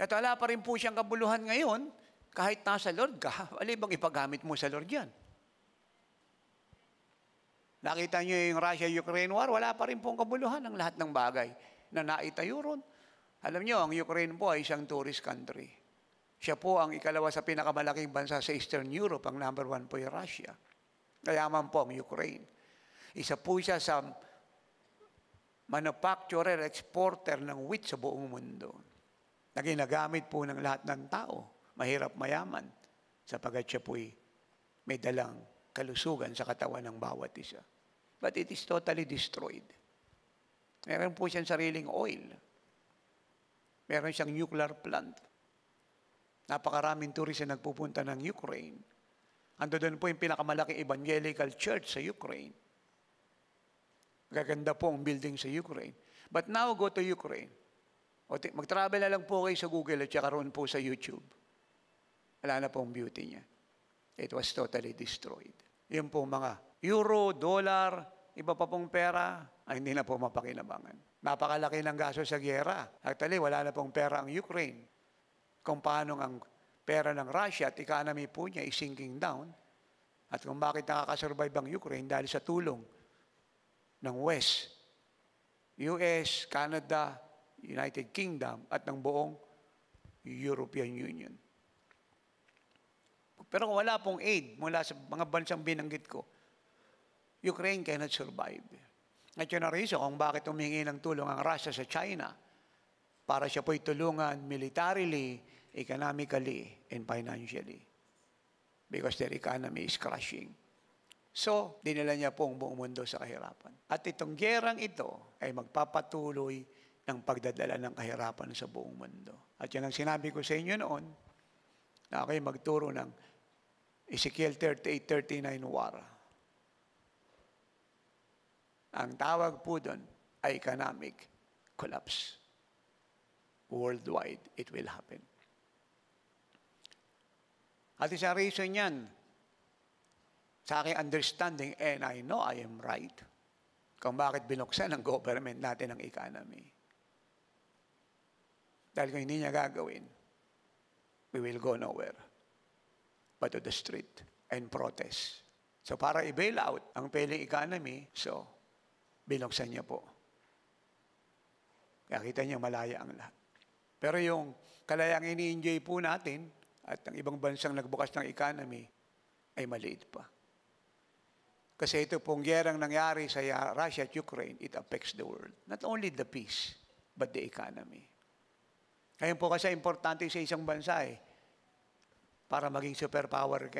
At wala pa rin po siyang kabuluhan ngayon, kahit nasa Lord ka, wala bang ipagamit mo sa Lord yan? Nakita niyo yung Russia-Ukraine war, wala pa rin pong kabuluhan ang lahat ng bagay na naitayo ron. Alam niyo, ang Ukraine po ay isang tourist country. Siya po ang ikalawa sa pinakamalaking bansa sa Eastern Europe. Ang number 1 po ay Russia. Kayaman po ang Ukraine. Isa po siya sa manufacturer, exporter ng wheat sa buong mundo. Na ginagamit po ng lahat ng tao, mahirap mayaman, sapagat siya po'y may dalang kalusugan sa katawan ng bawat isa. But it is totally destroyed. Meron po siyang sariling oil. Meron siyang nuclear plant. Napakaraming turist na nagpupunta ng Ukraine. Ando doon po yung pinakamalaking evangelical church sa Ukraine. Gaganda po ang building sa Ukraine. But now, go to Ukraine. Mag-travel na lang po kayo sa Google at saka roon po sa YouTube. Wala na pong beauty niya. It was totally destroyed. Yung po mga euro, dollar, iba pa pong pera, ay hindi na po mapakinabangan. Napakalaki ng gasto sa giyera. Actually, wala na pong pera ang Ukraine. Kung paano ang pera ng Russia at economy po niya is sinking down, At kung bakit nakakasurvive ang Ukraine dahil sa tulong ng West, US, Canada, United Kingdom, at ng buong European Union. Pero kung wala pong aid mula sa mga bansang binanggit ko, Ukraine cannot survive. At yun ang reason kung bakit humingi ng tulong ang Russia sa China para siya po'y tulungan militarily, economically, and financially. Because their economy is crashing. So, dinala niya po ang buong mundo sa kahirapan. At itong gerang ito ay magpapatuloy ng pagdadala ng kahirapan sa buong mundo. At yan ang sinabi ko sa inyo noon, na ako'y magturo ng Ezekiel 38:39 war. Ang tawag po doon ay economic collapse. Worldwide, it will happen. At isang reason yan, sa aking understanding, and I know I am right, kung bakit binuksan ng government natin ang economy. Dahil kung hindi niya gagawin, we will go nowhere but to the street and protest. So para i-bail out ang failing economy, so binuksan niya po. Kaya kita niya malaya ang lahat. Pero yung kalayang ini-enjoy po natin at ang ibang bansang nagbukas ng economy ay maliit pa. Kasi ito pong gerang nangyari sa Russia at Ukraine, it affects the world. Not only the peace, but the economy. Ngayon po kasi importante sa isang bansa para maging superpower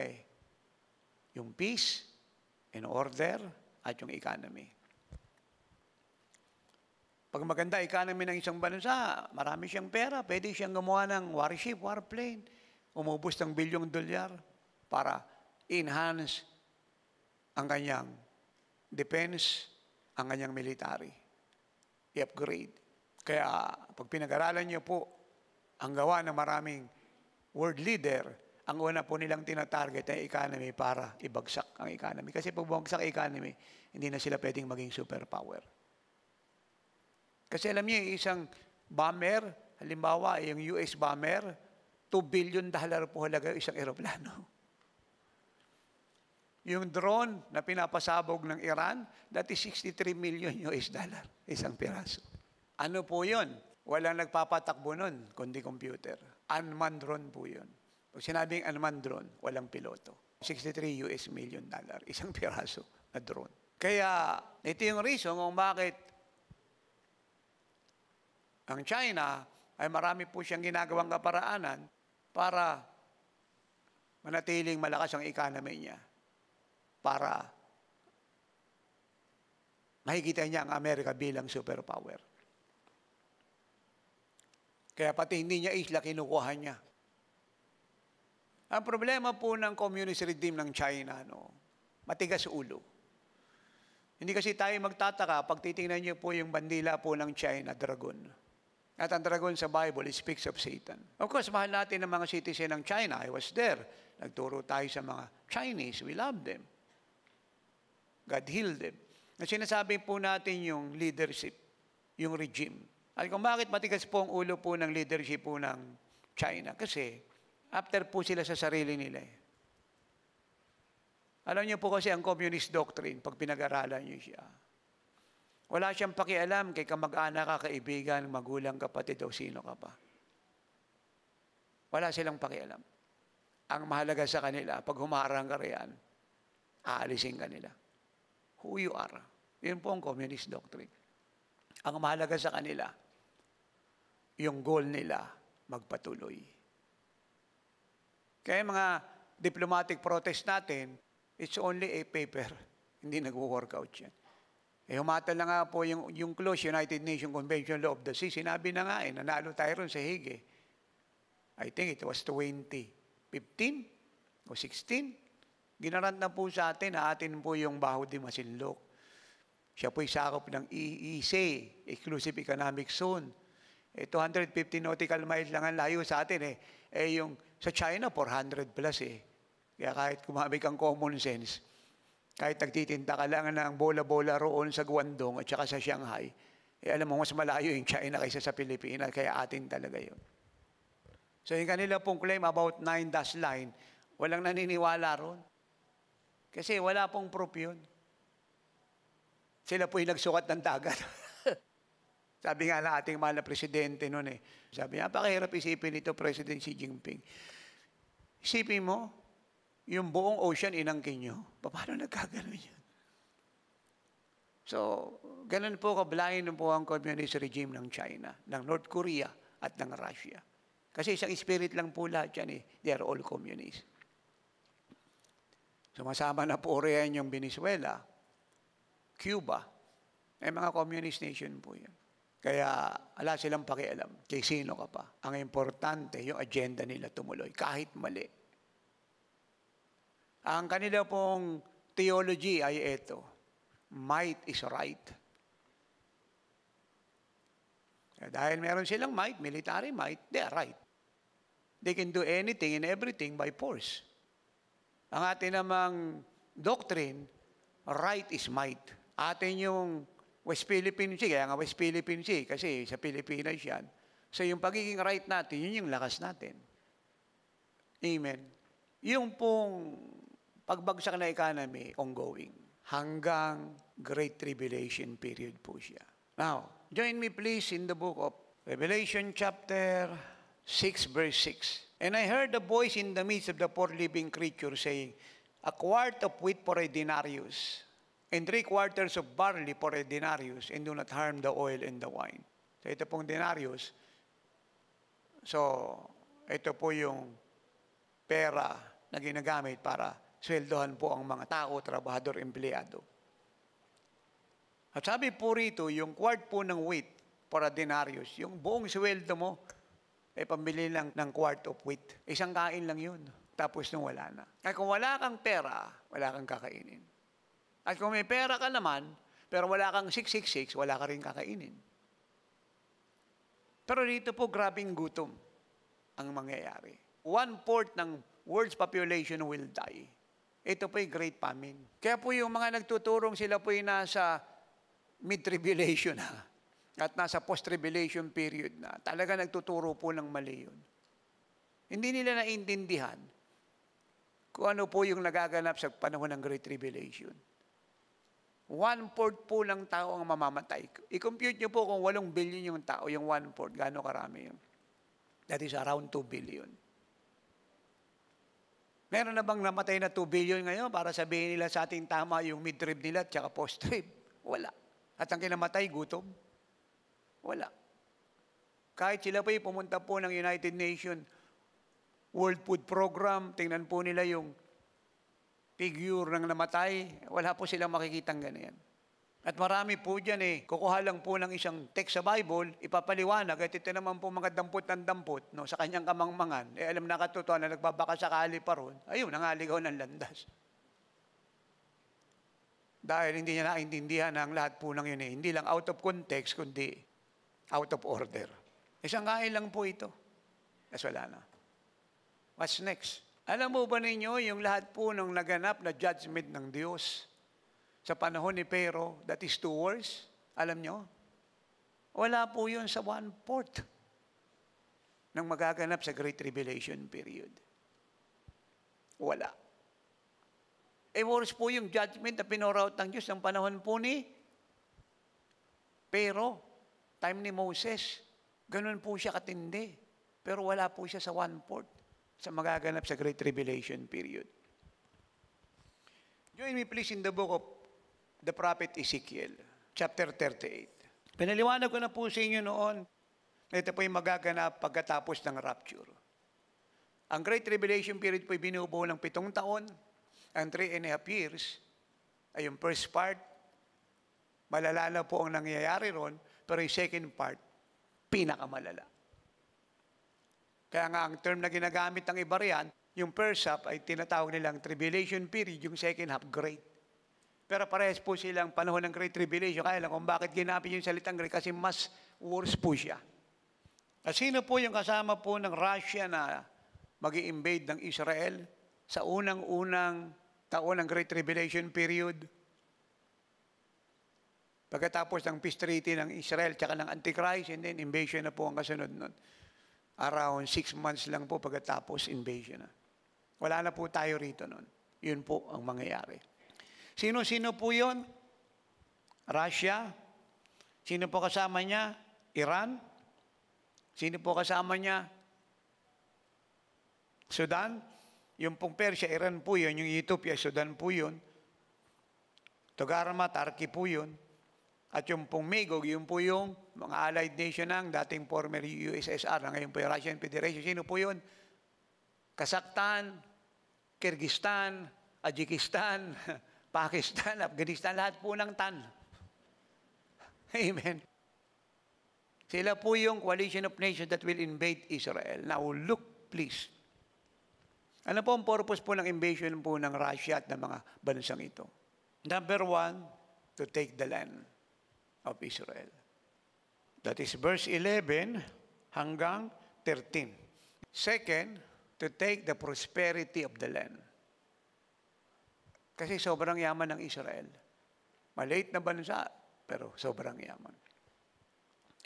yung peace and order at yung economy. Pag maganda economy ng isang bansa, marami siyang pera, pwede siyang gumawa ng warship, warplane, umubos ng $1 billion para enhance ang kanyang defense, ang kanyang military, i-upgrade. Kaya pag pinag-aralan niyo po ang gawa ng maraming world leader, ang una po nilang tinatarget ay economy para ibagsak ang economy. Kasi pag bumagsak ang economy, hindi na sila pwedeng maging superpower. Kasi alam niyo, isang bomber, halimbawa, yung US bomber, $2 billion po halaga isang eroplano. Yung drone na pinapasabog ng Iran, that is $63 million, isang piraso. Ano po yun? Walang nagpapatakbo nun, kundi computer. Unmanned drone po yun. Pag sinabing unmanned drone, walang piloto. $63 million, isang piraso na drone. Kaya, ito yung reason kung bakit ang China ay marami po siyang ginagawang kaparaanan para manatiling malakas ang economy niya. Para makikita niya ang Amerika bilang superpower. Kaya pati hindi niya isla, kinukuha niya. Ang problema po ng communist regime ng China, matigas ulo. Hindi kasi tayo magtataka pag titingnan niyo po yung bandila po ng China, dragon. At ang dragon sa Bible, it speaks of Satan. Of course, mahal natin ang mga citizen ng China. I was there. Nagturo tayo sa mga Chinese. We love them. God healed them. At sinasabi po natin yung leadership, yung regime. At kung bakit matigas po ang ulo po ng leadership po ng China? Kasi after po sila sa sarili nila. Alam niyo po kasi ang communist doctrine, pag pinag-aralan niyo siya, wala siyang pakialam kay kamag-anak ka, kaibigan, magulang, kapatid o sino ka pa. Wala silang pakialam. Ang mahalaga sa kanila, pag humarang ka riyan, aalisin ka nila. Who you are. Yun po ang communist doctrine. Ang mahalaga sa kanila, yung goal nila, magpatuloy. Kaya mga diplomatic protest natin, it's only a paper. Hindi nag-workout yan. Humatal na nga po yung close United Nations Convention Law of the Sea. Sinabi na nga nanalo tayo ron sa Hague. I think it was 2015 o 16. Ginarant na po sa atin na atin po yung Baho de Masinloc. Siya po'y sakop ng EEZ, Exclusive Economic Zone. 250 nautical miles lang ang layo sa atin yung sa China, 400 plus Kaya kahit kumamig ang common sense, kahit nagtitinda ka lang ng bola-bola roon sa Guangdong at saka sa Shanghai, alam mo, mas malayo yung China kaysa sa Pilipinas, kaya atin talaga yun. So yung kanila pong claim about 9 dash line, walang naniniwala roon. Kasi wala pong proof yun. Sila po yung nagsukat ng dagat. Sabi nga na ating mahal na presidente noon sabi niya, napakahirap isipin ito, President Xi Jinping. Isipin mo, yung buong ocean inangkin nyo. Paano nagkagano yun? So, ganun po kablahin po ang communist regime ng China, ng North Korea at ng Russia. Kasi isang spirit lang po lahat yan They are all communists. Sumasama na po riyan yung Venezuela, Cuba, ay mga communist nation po yan. Kaya ala silang pakialam kay sino ka pa. Ang importante, yung agenda nila tumuloy, kahit mali. Ang kanila pong theology ay ito, might is right. Dahil meron silang might, military might, they are right. They can do anything and everything by force. Ang atin namang doctrine, right is might. Atin yung West Philippine Sea, kaya nga West Philippine Sea, kasi sa Pilipinas yan. So yung pagiging right natin, yun yung lakas natin. Amen. Yung pong pagbagsak na economy, ongoing. Hanggang Great Tribulation period po siya. Now, join me please in the book of Revelation chapter 6 verse 6. And I heard a voice in the midst of the four living creatures saying, a quart of wheat for a denarius, and 3 quarters of barley for a denarius, and do not harm the oil and the wine. So ito pong denarius. So, ito po yung pera na ginagamit para sweldohan po ang mga tao, trabahador, empleyado. At sabi po rito, yung quart po ng wheat for a denarius, yung buong sweldo mo, pambili lang ng quart of wheat. Isang kain lang yun. Tapos nung wala na. Kaya kung wala kang pera, wala kang kakainin. At kung may pera ka naman, pero wala kang 666, wala ka rin kakainin. Pero dito po, grabing gutom ang mangyayari. 1/4 ng world's population will die. Ito po yung great famine. Kaya po yung mga nagtuturong, sila po yung nasa mid-tribulation na. At nasa post-tribulation period na. Talaga nagtuturo po ng mali yun. Hindi nila naintindihan kung ano po yung nagaganap sa panahon ng Great Tribulation. 1/4 po ng tao ang mamamatay. I-compute nyo po kung 8 billion yung tao, yung 1/4, gaano karami yun. That is around 2 billion. Meron na bang namatay na 2 billion ngayon para sabihin nila sa ating tama yung mid-trib nila at saka post-trib? Wala. At ang kinamatay, gutom? Wala. Kahit sila po pumunta po ng United Nations World Food Program, tingnan po nila yung figure ng namatay, wala po silang makikitang ganyan. At marami po dyan kukuha lang po ng isang text sa Bible, ipapaliwanag, at ito naman po mga dampot ng dampot, sa kanyang kamangmangan. Alam na katotohanan na nagbabaka sakali pa ron, ayun, nangaligaw ng landas. Dahil hindi niya naintindihan ang lahat po ng yun Hindi lang out of context, kundi out of order. Isang kain lang po ito. Kasi wala na. What's next? Alam mo ba ninyo yung lahat po ng naganap na judgment ng Diyos sa panahon ni Pero, that is 2 wars? Alam nyo? Wala po yun sa 1/4 ng magaganap sa Great Tribulation period. Wala. Wars po yung judgment na pinoraut ng Diyos ng panahon po ni Pero. Time ni Moses, ganun po siya katindi. Pero wala po siya sa 1/4 sa magaganap sa Great Tribulation period. Join me please in the book of the prophet Ezekiel, chapter 38. Pinaliwanag ko na po sa inyo noon na ito po yung magaganap pagkatapos ng rapture. Ang Great Tribulation period po ay binubuo ng 7 taon. Ang 3.5 years ay yung first part. Malala na po ang nangyayari ron. Pero yung second part, pinakamalala. Kaya nga ang term na ginagamit ng iba riyan, yung first half ay tinatawag nilang tribulation period, yung second half, great. Pero parehas po silang panahon ng Great Tribulation. Kaya lang kung bakit ginamit yung salitang great, kasi mas worse po siya. At sino po yung kasama po ng Russia na mag-i-invade ng Israel sa unang-unang taon ng Great Tribulation period? Pagkatapos ng peace treaty ng Israel tsaka ng Antichrist, and then invasion na po ang kasunod nun. Around 6 months lang po pagkatapos invasion na. Wala na po tayo rito nun. Yun po ang mangyayari. Sino-sino po yun? Russia. Sino po kasama niya? Iran. Sino po kasama niya? Sudan. Yung pong Persia, Iran po yun. Yung Ethiopia, Sudan po yun. Togarma, Turkey po yun. At yung pong Magog, yun po yung mga allied nation ng dating former USSR, na ngayon po yung Russian Federation. Sino po yun? Kazakhstan, Kyrgyzstan, Tajikistan, Pakistan, Afghanistan, lahat po ng TAN. Amen. Sila po yung coalition of nations that will invade Israel. Now, look, please. Ano po ang purpose po ng invasion po ng Russia at ng mga bansang ito? Number one, to take the land of Israel. That is verse 11 hanggang 13. Second, to take the prosperity of the land. Kasi sobrang yaman ng Israel. Maliit na bansa, pero sobrang yaman.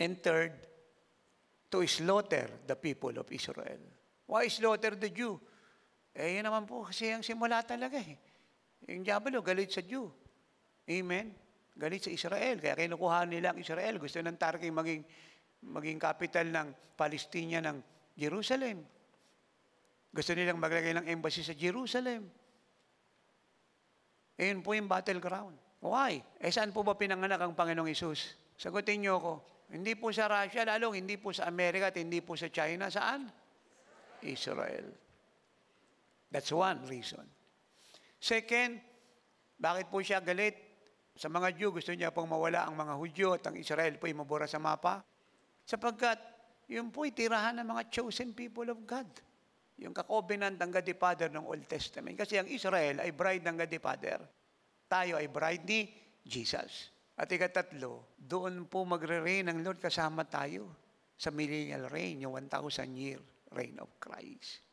And third, to slaughter the people of Israel. Why slaughter the Jew? Eh, yun naman po kasi ang simula talaga eh. Yung Diablo, galit sa Jew. Amen? Galit sa Israel. Kaya kinukuha nila ang Israel. Gusto ng Turkey maging capital ng Palestina ng Jerusalem. Gusto nilang maglagay ng embassy sa Jerusalem. Ayun po yung battleground. Why? Eh, saan po ba pinanganak ang Panginoong Hesus? Sagutin niyo ako. Hindi po sa Russia, lalong hindi po sa Amerika at hindi po sa China. Saan? Israel. That's one reason. Second, bakit po siya galit? Sa mga Jew, gusto niya pong mawala ang mga Hudyo at ang Israel po ay mabura sa mapa. Sapagkat, yun po ay tirahan ng mga chosen people of God. Yung ka-covenant ng God the Father ng Old Testament. Kasi ang Israel ay bride ng God the Father. Tayo ay bride ni Jesus. At ikatatlo, doon po magre-reign ang Lord kasama tayo sa millennial reign, yung 1,000-year reign of Christ.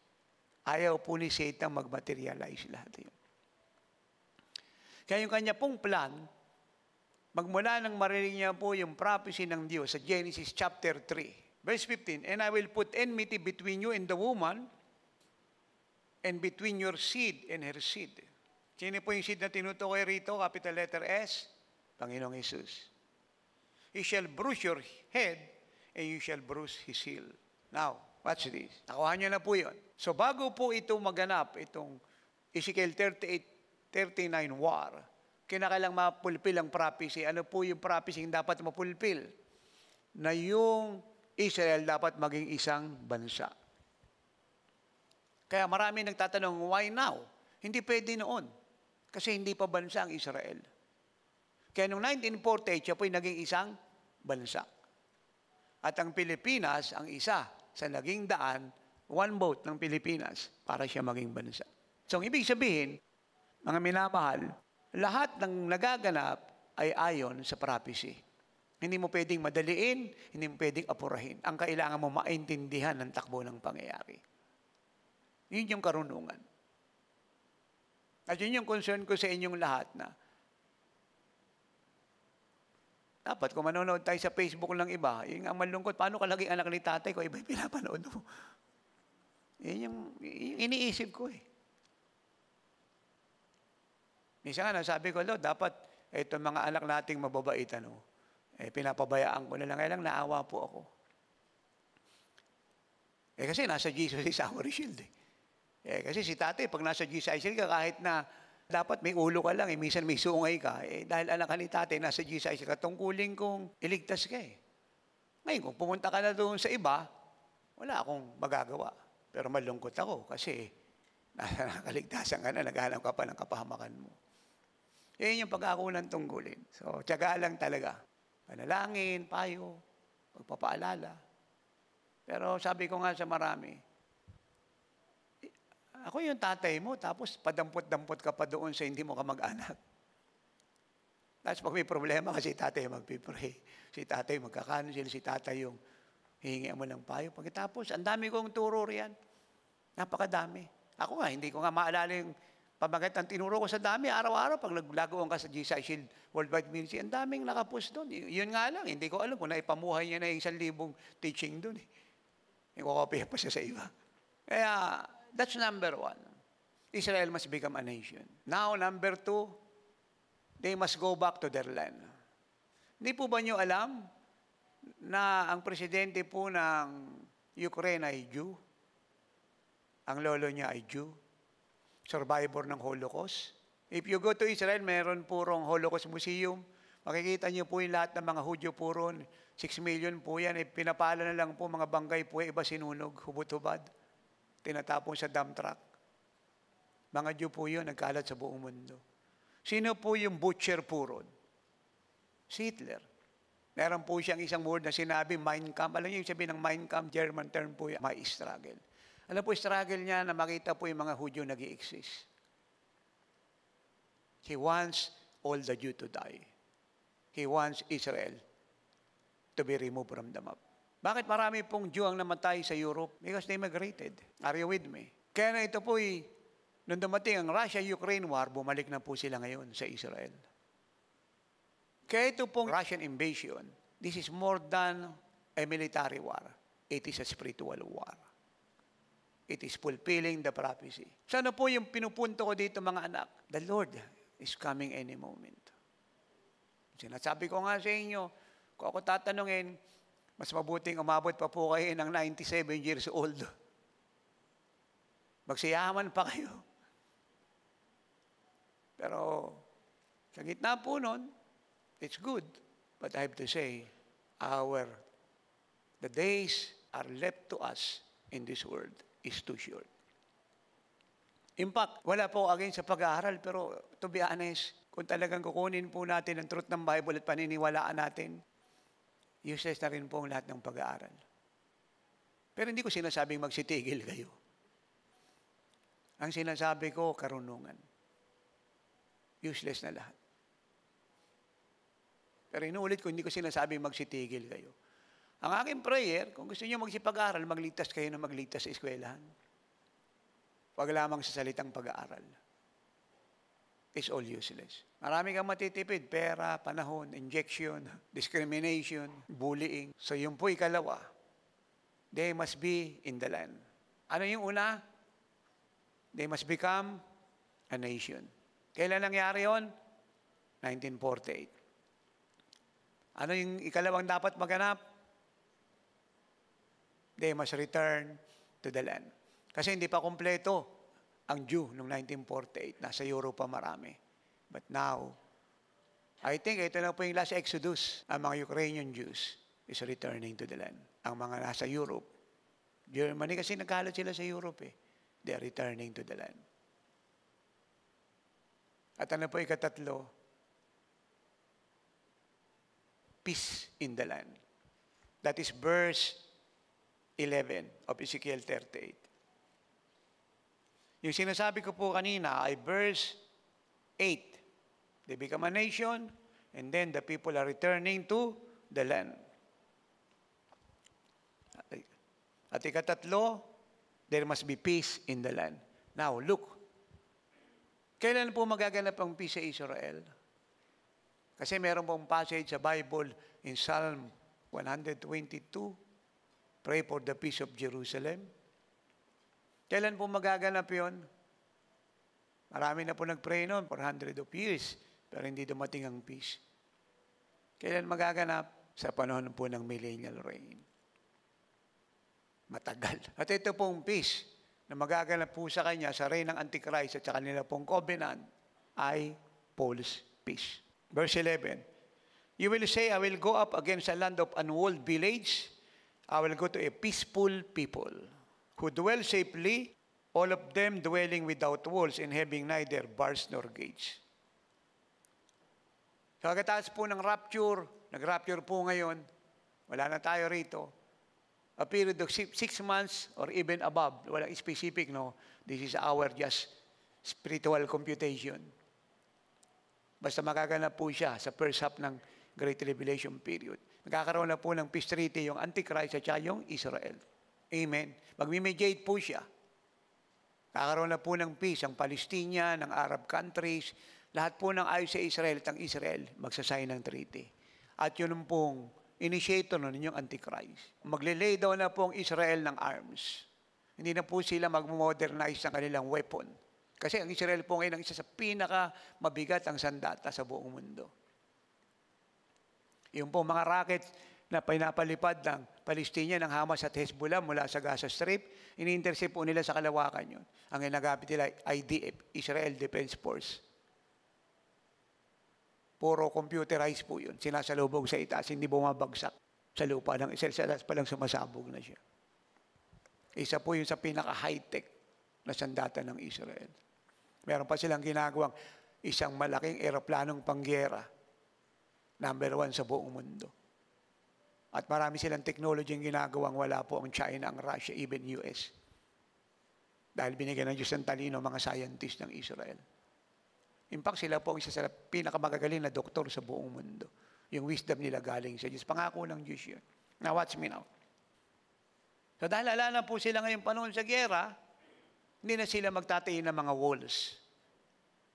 Ayaw po ni Satan mag-materialize lahat yun. Kaya yung kanya pong plan, magmula nang marinig niya po yung prophecy ng Diyos sa Genesis chapter 3, verse 15, "And I will put enmity between you and the woman, and between your seed and her seed." Sino po yung seed na tinutukoy rito? Capital letter S, Panginoong Jesus. "He shall bruise your head, and you shall bruise his heel." Now, watch this. Nakuha niyo na po yun. So bago po ito maganap, itong Ezekiel 38-39 war, kinakailang mapulpil ang prophecy. Ano po yung prophecy yung dapat mapulpil? Na yung Israel dapat maging isang bansa. Kaya marami nagtatanong, why now? Hindi pwede noon. Kasi hindi pa bansa ang Israel. Kaya noong 1948, siya po'y naging isang bansa. At ang Pilipinas, ang isa sa naging daan, one vote ng Pilipinas para siya maging bansa. So, ang ibig sabihin, mga minamahal, lahat ng nagaganap ay ayon sa prophecy. Hindi mo pwedeng madaliin, hindi mo pwedeng apurahin. Ang kailangan mo maintindihan ng takbo ng pangyayari. Yun yung karunungan. At yun yung concern ko sa inyong lahat na dapat kung manonood tayo sa Facebook ng iba, yun ang malungkot, paano ka laging anak ni tatay ko, iba yung pinapanood mo. Yun yung iniisip ko eh. Minsan nga, nasabi ko, Lord, dapat itong mga anak nating mababait, pinapabayaan ko na lang, kailang naawa po ako. Kasi nasa Jesus is our shield kasi si tatay, pag nasa Jesus is ka, kahit na dapat may ulo ka lang, minsan may sungay ka, dahil anak ka ni tatay, nasa Jesus is ka, tungkulin kong iligtas ka Ngayon, kung pumunta ka na doon sa iba, wala akong magagawa. Pero malungkot ako kasi nakaligtasan ka na, naghahanap ka pa ng kapahamakan mo. Yan yung pag-akulan tungkulin. So, tiyaga lang talaga. Panalangin, payo, pagpapaalala. Pero sabi ko nga sa marami, ako yung tatay mo, tapos padampot-dampot ka pa doon sa hindi mo ka mag-anak. Tapos pag may problema kasi tatay magpipray. Si tatay magkakancel, si tatay yung hihingi mo ng payo. Pagkatapos, ang dami kong turo riyan. Napakadami. Ako nga, hindi ko nga maalala yung pamagat ang tinuro ko sa dami. Araw-araw, pag naglagoon ka sa Jesus Shield Worldwide Ministry, ang daming nakapost doon. Yun nga lang, hindi ko alam kung naipamuhay niya na yung 1,000 teaching doon. Yung kokopya pa siya sa iba. Kaya, that's number one. Israel must become a nation. Now, number 2, they must go back to their land. Hindi po ba nyo alam na ang presidente po ng Ukraine ay Jew? Ang lolo niya ay Jew. Survivor ng Holocaust. If you go to Israel, meron purong Holocaust Museum. Makikita niyo po yung lahat ng mga Hudyo po ron. 6 million po yan. Pinapala na lang po mga banggay po. Iba sinunog, hubot-hubad. Tinatapon sa dump truck. Mga Jew po yun, nagkalat sa buong mundo. Sino po yung butcher po ron? Si Hitler. Meron po siyang isang word na sinabi, Mein Kampf. Alam niyo yung sabihin ng Mein Kampf, German term po yan, my struggle. Alam po, struggle niya na makita po yung mga Hudyo nag-i-exist. He wants all the Jew to die. He wants Israel to be removed from the map. Bakit marami pong Jew ang namatay sa Europe? Because they migrated. Are you with me? Kaya na ito po, nung dumating ang Russia-Ukraine war, bumalik na po sila ngayon sa Israel. Kaya ito pong Russian invasion, this is more than a military war. It is a spiritual war. It is fulfilling the prophecy. Sana po yung pinupunto ko dito mga anak? The Lord is coming any moment. Sinasabi ko nga sa inyo, kung ako tatanungin, mas mabuting umabot pa po kayo ng 97 years old. Magsiyaman pa kayo. Pero sa gitna po nun, it's good. But I have to say, the days are left to us in this world is too short. In fact, wala po against sa pag-aaral, pero to be honest, kung talagang kukunin po natin ang truth ng Bible at paniniwalaan natin, useless na rin po ang lahat ng pag-aaral. Pero hindi ko sinasabing magsitigil kayo. Ang sinasabi ko, karunungan. Useless na lahat. Pero inuulit ko, hindi ko sinasabing magsitigil kayo. Ang aking prayer, kung gusto niyo magsipag-aral, magligtas kayo na magligtas sa eskwelahan. Huwag lamang sa salitang pag-aaral. It's all useless. Marami kang matitipid, pera, panahon, injection, discrimination, bullying. So yung po ikalawa, they must be in the land. Ano yung una? They must become a nation. Kailan nangyari yun? 1948. Ano yung ikalawang dapat maganap? They must return to the land. Kasi hindi pa kompleto ang Jew noong 1948. Nasa Europe pa marami. But now, I think ito na po yung last Exodus. Ang mga Ukrainian Jews is returning to the land. Ang mga nasa Europe, Germany kasi nagkalat sila sa Europe eh. They are returning to the land. At ano po ikatatlo? Peace in the land. That is verse 11 of Ezekiel 38. Yung sinasabi ko po kanina ay verse 8. They become a nation and then the people are returning to the land. At ikatatlo, there must be peace in the land. Now, look. Kailan po magaganap ang peace sa Israel? Kasi meron pong passage sa Bible in Psalm 122, pray for the peace of Jerusalem. Kailan po magaganap yun? Marami na po nag-pray noon for 100 of years, pero hindi dumating ang peace. Kailan magaganap? Sa panahon po ng millennial reign. Matagal. At ito pong peace na magaganap po sa kanya sa reign ng Antichrist at sa kanila pong covenant ay false peace. Verse 11, you will say, I will go up against a land of unwalled village. I will go to a peaceful people who dwell safely, all of them dwelling without walls and having neither bars nor gates. Pagkatapos po ng rapture, nag-rapture po ngayon, wala na tayo rito. A period of 6 months or even above, walang specific, no? This is our just spiritual computation. Basta magaganap po siya sa first half ng Great Tribulation period. Magkakaroon na po ng peace treaty yung Antichrist at yung Israel. Amen. Magmimediate po siya. Kakaroon na po ng peace ang Palestina, ng Arab countries, lahat po ng ayon sa Israel at ang Israel magsasign ng treaty. At yun pong initiator nun yung Antichrist. Magle-lay down na po ang Israel ng arms. Hindi na po sila mag-modernize ng kanilang weapon. Kasi ang Israel po ngayon ang isa sa pinaka-mabigat ang sandata sa buong mundo. Yung po mga rocket na pinapalipad ng Palestinian, ng Hamas at Hezbollah mula sa Gaza Strip, ini-intercept po nila sa kalawakan yun. Ang ginagamit nila IDF, Israel Defense Force. Puro computerized po yun. Sinasalubog sa itaas, hindi bumabagsak sa lupa ng Israel. Sa itaas palang sumasabog na siya. Isa po yun sa pinaka-high-tech na sandata ng Israel. Meron pa silang ginagawang isang malaking eroplanong panggera. Number 1 sa buong mundo. At marami silang technology yung ginagawang wala po ang China, ang Russia, even US. Dahil binigyan ng Diyos ng talino mga scientist ng Israel. In fact, sila po ang isa sa pinakamagagaling na doktor sa buong mundo. Yung wisdom nila galing sa Diyos. Pangako ng Diyos yun. Now, watch me now. So dahil ala na po sila ngayong panahon sa gera, hindi na sila magtatayo ng mga walls.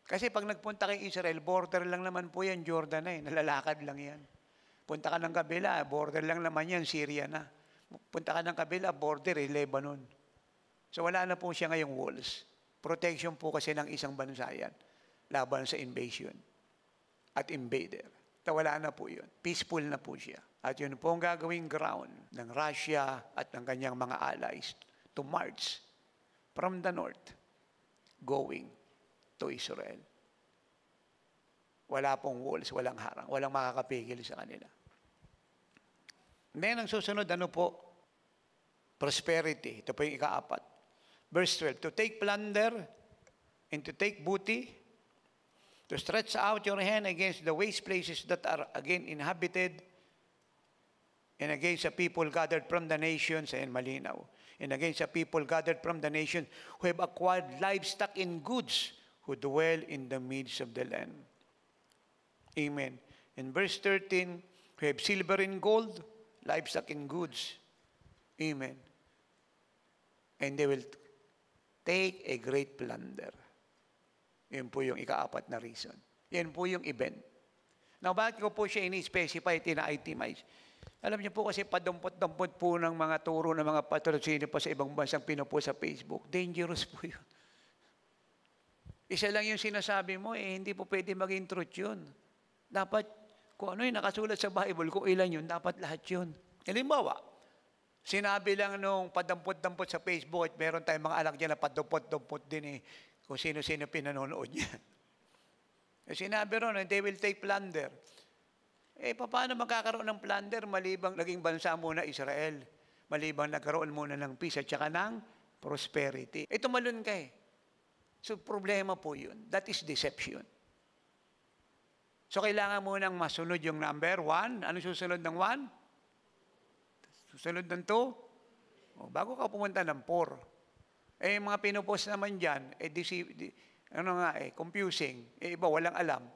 Kasi pag nagpunta kay Israel, border lang naman po yan, Jordan na eh. Nalalakad lang yan. Punta ka ng kabila, border lang naman yan, Syria na. Punta ka ng kabila, border Lebanon. So wala na po siya ngayong walls. Protection po kasi ng isang bansa yan. Laban sa invasion at invader. So wala na po yun. Peaceful na po siya. At yun po ang gagawing ground ng Russia at ng kanyang mga allies to march from the north going to Israel. Wala pong walls, walang harang, walang makakapigil sa kanila. Then, ang susunod, ano po? Prosperity. Ito po yung ika-4. Verse 12, to take plunder and to take booty, to stretch out your hand against the waste places that are again inhabited, and against the people gathered from the nations, and malinaw, and against the people gathered from the nations who have acquired livestock and goods, who dwell in the midst of the land. Amen. In verse 13, who have silver and gold, livestock and goods. Amen. And they will take a great plunder. Yun po yung ika-4 na reason. Yan po yung event. Now, bakit ko po siya ini-specify, tina-itemize? Alam niyo po kasi padumpot-dumpot po ng mga turo ng mga patrosino pa sa ibang bansang pinupo sa Facebook. Dangerous po yun. Isa lang yung sinasabi mo, hindi po pwede maging truth yun. Dapat, kung ano yung nakasulat sa Bible, kung ilan yun, dapat lahat yun. Halimbawa, sinabi lang nung padampot-dampot sa Facebook at meron tayong mga anak dyan na padampot-dampot din kung sino-sino pinanonood niya. Sinabi ron, they will take plunder. Paano magkakaroon ng plunder malibang naging bansa muna Israel? Malibang nagkaroon muna ng peace at saka ng prosperity. Ito malun ka So, problema po yun. That is deception. So, kailangan mo nang masunod yung number 1. Ano susunod ng 1? Susunod ng 2? Bago ka pumunta ng 4. Yung mga pinupost naman dyan, confusing. Iba, walang alam.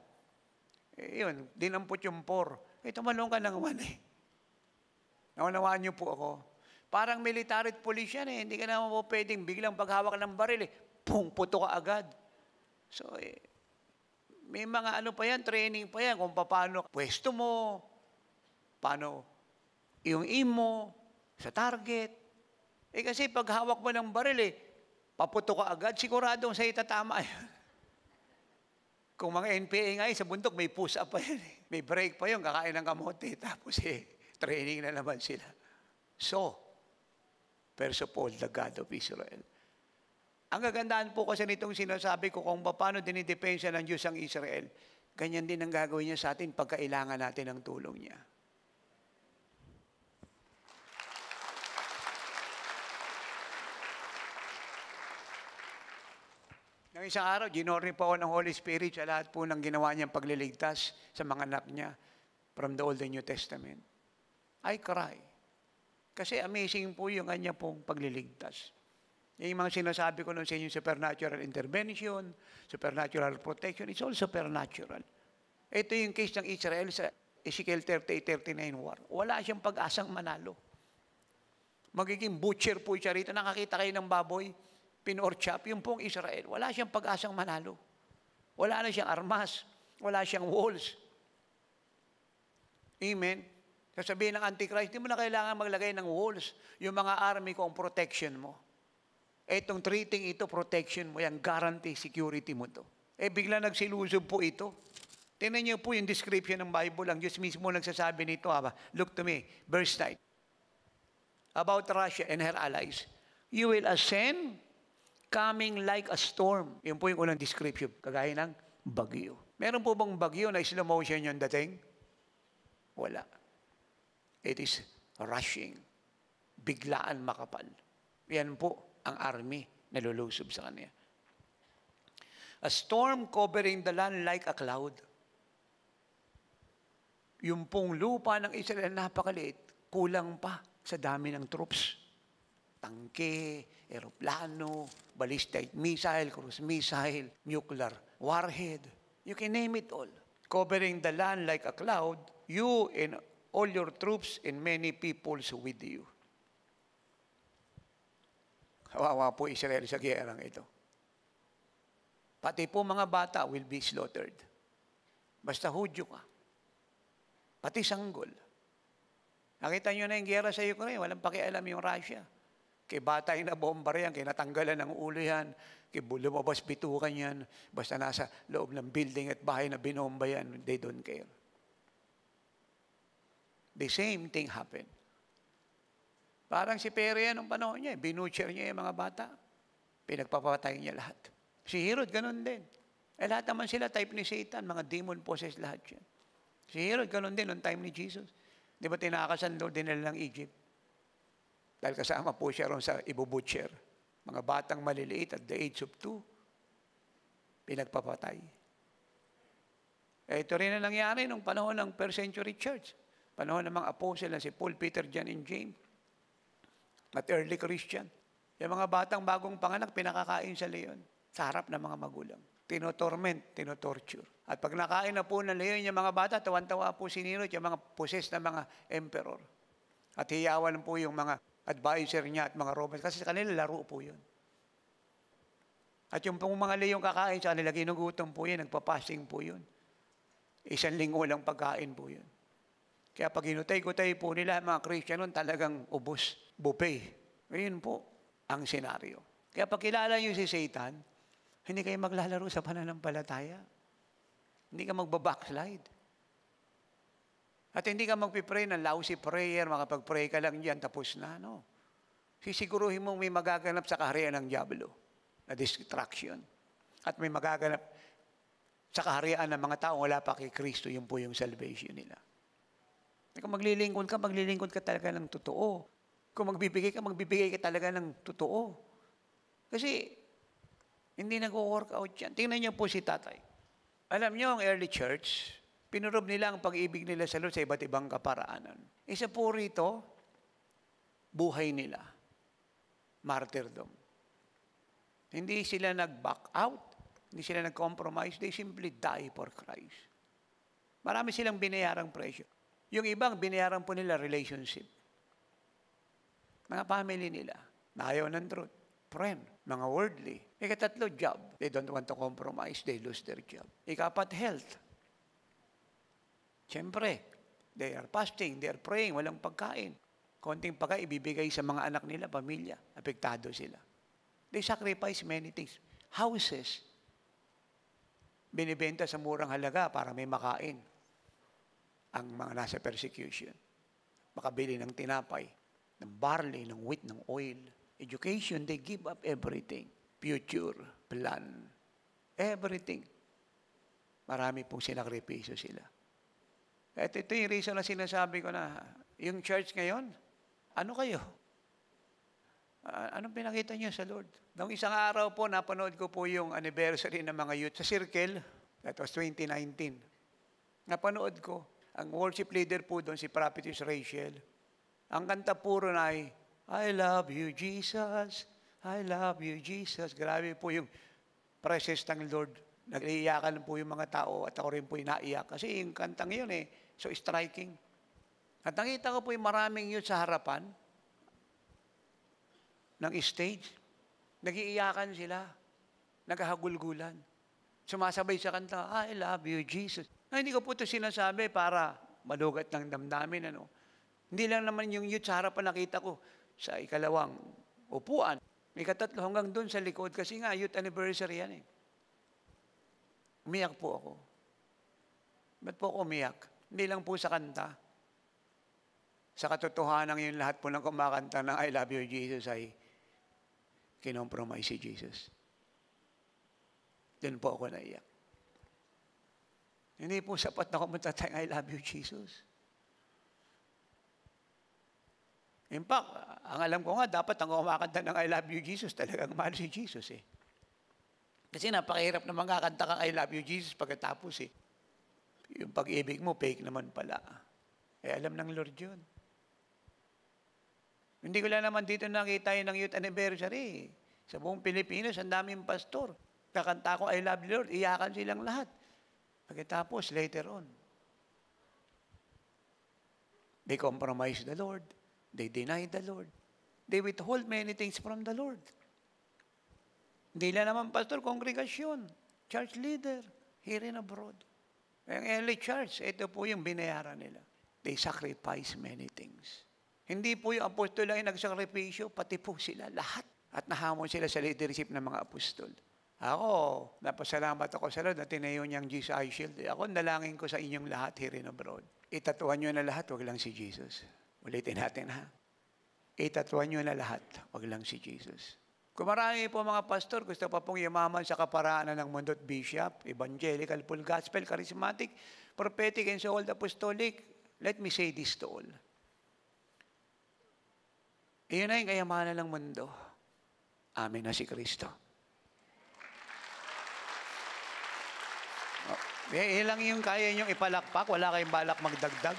Yun, dinampot yung 4. Tumalong ka ng 1 Naunawaan niyo po ako. Parang military at police yan Hindi ka naman po pwedeng biglang paghawak ng baril puto ka agad. So, may mga pa yan, training pa yan, kung paano pwesto mo, paano yung aim mo sa target. Kasi pag hawak mo ng baril, paputo ka agad, siguradong sa itatama yan. Kung mga NPA nga sa bundok, may push-up pa yan. May break pa yun, kakain ng kamote, tapos training na naman sila. So, first of all, the God of Israel. Ang kagandahan po kasi nitong sinasabi ko kung paano dinidepensa ng Diyos ang Israel, ganyan din ang gagawin niya sa atin pagkailangan natin ng tulong niya. Nang isang araw, ginorni po ako ng Holy Spirit sa lahat po ng ginawa niyang pagliligtas sa mga anak niya from the Old and New Testament. I cry. Kasi amazing po yung kanya pong pagliligtas. Yung mga sinasabi ko nun sa inyo, supernatural intervention, supernatural protection, it's all supernatural. Ito yung case ng Israel sa Ezekiel 38-39 war. Wala siyang pag-asang manalo. Magiging butcher po siya rito. Nakakita kayo ng baboy, pinorchop, yung pong Israel. Wala siyang pag-asang manalo. Wala na siyang armas. Wala siyang walls. Amen. Sasabihin ng Antichrist, hindi mo na kailangan maglagay ng walls. Yung mga army ko ang protection mo. Etong treating ito, protection mo yan, guarantee security mo to. Bigla nagsilusob po ito. Tingnan niyo po yung description ng Bible. Ang Diyos mismo nagsasabi nito. Look to me, verse 9. About Russia and her allies. You will ascend, coming like a storm. Yun po yung unang description, kagaya ng bagyo. Meron po bang bagyo na slow motion yung dating? Wala. It is rushing. Biglaan makapal. Yan po ang army na lulusob sa kanya. A storm covering the land like a cloud. Yung pong lupa ng Israel napakaliit, kulang pa sa dami ng troops. Tangke, eroplano, ballistic missile, cruise missile, nuclear warhead. You can name it all. Covering the land like a cloud, you and all your troops and many peoples with you. Kawawa po Israel sa giyerang ito. Pati po mga bata will be slaughtered. Basta Hudyo ka. Pati sanggol. Nakita nyo na yung giyera sa Ukraine, walang pakialam yung Russia. Kay bata yung nabombar yan, kay natanggalan ng ulo yan, kay lumabas bitukan yan, basta nasa loob ng building at bahay na binomba yan, they don't care. The same thing happened. Parang si Perea nung panahon niya, binutcher niya yung mga bata. Pinagpapatay niya lahat. Si Herod, ganun din. Lahat naman sila type ni Satan, mga demon possessed lahat yan. Si Herod, ganun din noong time ni Jesus. Di ba tinakasan Lord din nila ng Egypt? Dahil kasama po siya ron sa ibubutcher. Mga batang maliliit at the age of 2, pinagpapatay. Ito rin na nangyari nung panahon ng first century church. Panahon ng mga apostle na si Paul, Peter, John, and James. At early Christian. Yung mga batang bagong panganak, pinakakain sa leon. Sa harap ng mga magulang. Tinotorment, tinotorture. At pag nakain na po ng leon yung mga bata, tawan-tawa po si Nero, yung mga possessed na mga emperor. At hiyawan po yung mga advisor niya at mga Romans. Kasi sa kanila, laro po yun. At yung pong mga leon kakain sa kanila, ginugutom po yun, nagpapasing po yun. 1 linggo lang pagkain po yun. Kaya pag inutay-gutay po nila, mga Christian nun, talagang ubos, buffet. Ngayon po ang senaryo. Kaya pag kilala niyo si Satan, hindi kayo maglalaro sa pananampalataya. Hindi ka magbabackslide. At hindi ka magpipray ng lousy prayer, makapag-pray ka lang diyan, tapos na, no? Sisiguruhin mong may magaganap sa kaharian ng Diablo, na distraction. At may magaganap sa kaharian ng mga tao, wala pa kay Kristo, yun po yung salvation nila. Kung maglilingkod ka talaga ng totoo. Kung magbibigay ka talaga ng totoo. Kasi, hindi nag-workout yan. Tingnan niyo po si tatay. Alam niyo, ang early church, pinurob nila ang pag-ibig nila sa Lord sa iba't ibang kaparaanan. Isa po rito, buhay nila. Martyrdom. Hindi sila nag-back out. Hindi sila nag-compromise. They simply die for Christ. Marami silang binayarang presyo. Yung ibang, binayaran po nila relationship. Mga family nila, na ayaw ng truth. Friend, mga worldly. Ikatatlo, job. They don't want to compromise. They lose their job. Ikapat, health. Siyempre, they are fasting, they are praying, walang pagkain. Konting pagkain, ibibigay sa mga anak nila, pamilya. Apektado sila. They sacrifice many things. Houses. Binibenta sa murang halaga para may makain ang mga nasa persecution. Makabili ng tinapay, ng barley, ng wheat, ng oil. Education, they give up everything. Future, plan, everything. Marami pong sinakripisyo sila. At ito yung reason na sinasabi ko na, yung church ngayon, ano kayo? Anong pinakita niyo sa Lord? Noong isang araw po, napanood ko po yung anniversary ng mga youth sa Circle. That was 2019. Napanood ko. Ang worship leader po doon, si Prophetess Rachel. Ang kanta puro na ay, I love you, Jesus. I love you, Jesus. Grabe po yung presence ng Lord. Nag-iiyakan po yung mga tao at ako rin po yung naiyak. Kasi yung kantang yun so striking. At nakita ko po yung maraming youth sa harapan ng stage. Nag-iiyakan sila. Naghahagulgulan. Sumasabay sa kanta, I love you, Jesus. Hindi ko po ito sinasabi para malugat ng damdamin. Hindi lang naman yung youth sa harapan nakita ko sa ikalawang upuan. Ika-3 hanggang doon sa likod kasi nga youth anniversary yan eh. Umiyak po ako. Ba't po ako umiyak? Hindi lang po sa kanta. Sa katotohanan yung lahat po ng kumakanta ng I love you Jesus ay kinompromise si Jesus. Doon po ako naiyak. Hindi po sapat na kumanta tayong I love you Jesus. In fact, ang alam ko nga, dapat ang kumakanta ng I love you Jesus, talagang mahal si Jesus eh. Kasi napakahirap na makakanta kang I love you Jesus pagkatapos eh. Yung pag-ibig mo, fake naman pala. Eh, alam ng Lord yun. Hindi ko lang naman dito nakita yun ng youth anniversary. Sa buong Pilipinas, ang daming pastor. Kakanta ko, I love you Lord, iyakan silang lahat. Pagkatapos, later on, they compromise the Lord. They deny the Lord. They withhold many things from the Lord. Hindi lang naman pastor, kongregasyon, church leader, here and abroad. Ang early church, ito po yung binayaran nila. They sacrifice many things. Hindi po yung apostol lang yung nagsakripisyo, pati po sila lahat. At nahamon sila sa leadership ng mga apostol. Ako, napasalamat ako sa Lord na tinayo niyang Jesus Eye Shield. Ako, nalangin ko sa inyong lahat here and abroad. Itatuan niyo na lahat, wag lang si Jesus. Ulitin natin ha. Itatuan nyo na lahat, wag lang si Jesus. Kung marami po mga pastor, gusto pa pong yumaman sa kaparaanan ng mundo at bishop, evangelical, full gospel, charismatic, prophetic, and so all apostolic, let me say this to all. Iyon na yung kayamanan ng mundo. Amen na si Kristo. Ilang yung kaya nyong ipalakpak, wala kayong balak magdagdag.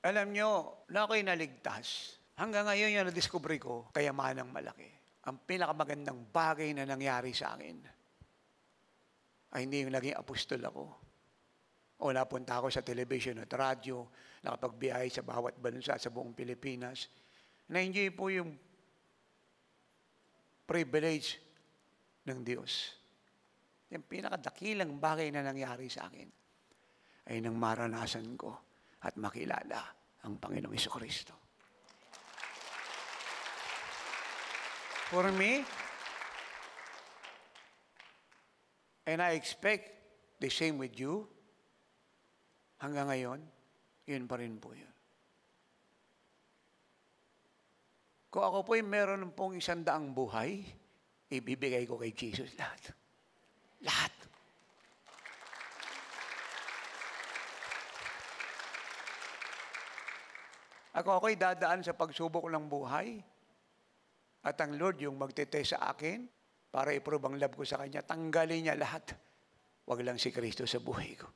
Alam nyo, na ako'y naligtas. Hanggang ngayon yung na-discover ko, kayamanang malaki. Ang pinakamagandang bagay na nangyari sa akin ay hindi yung naging apostol ako. O napunta ako sa television at radyo, nakapagbiyahe sa bawat bansa sa buong Pilipinas. Na-enjoy po yung privilege ng Diyos. Yung pinakadakilang bagay na nangyari sa akin ay nang maranasan ko at makilala ang Panginoong Jesucristo. For me, and I expect the same with you, hanggang ngayon, yun pa rin po yun. Kung ako po'y meron pong 100 buhay, ibibigay ko kay Jesus lahat. Lahat. Ako'y dadaan sa pagsubok ng buhay at ang Lord yung magtetest sa akin para i-prove ang love ko sa Kanya. Tanggalin niya lahat. Wag lang si Kristo sa buhay ko.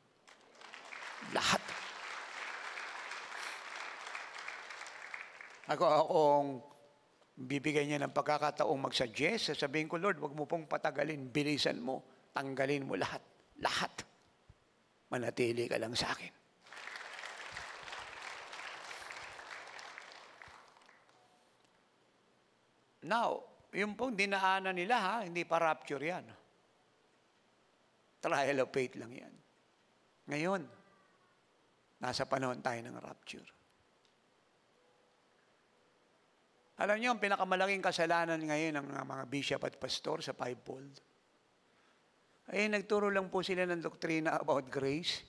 Lahat. Akong bibigay niya ng pagkakataong mag-suggest, sasabihin ko, Lord, wag mo pong patagalin, bilisan mo, tanggalin mo lahat. Lahat. Manatili ka lang sa akin. Now, yung pong dinaanan nila, ha, hindi pa rapture yan. Trial of faith lang yan. Ngayon, nasa panahon tayo ng rapture. Alam niyo, ang pinakamalaking kasalanan ngayon ng mga bishop at pastor sa fivefold, ay nagturo lang po sila ng doktrina about grace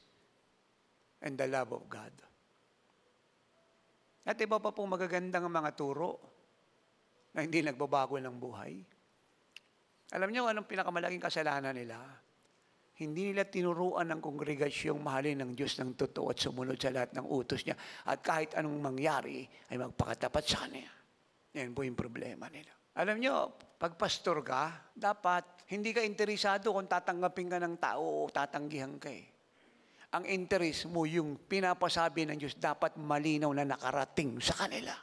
and the love of God. At iba pa pong magagandang mga turo na hindi nagbabago ng buhay. Alam niyo anong pinakamalaking kasalanan nila? Hindi nila tinuruan ng kongregasyong mahalin ng Diyos ng totoo at sumunod sa lahat ng utos niya. At kahit anong mangyari, ay magpakatapat sa Kanya. Yan po yung problema nila. Alam niyo, pag pastor ka, dapat hindi ka interesado kung tatanggapin ka ng tao o tatanggihan ka eh. Ang interest mo, yung pinapasabi ng Diyos, dapat malinaw na nakarating sa kanila.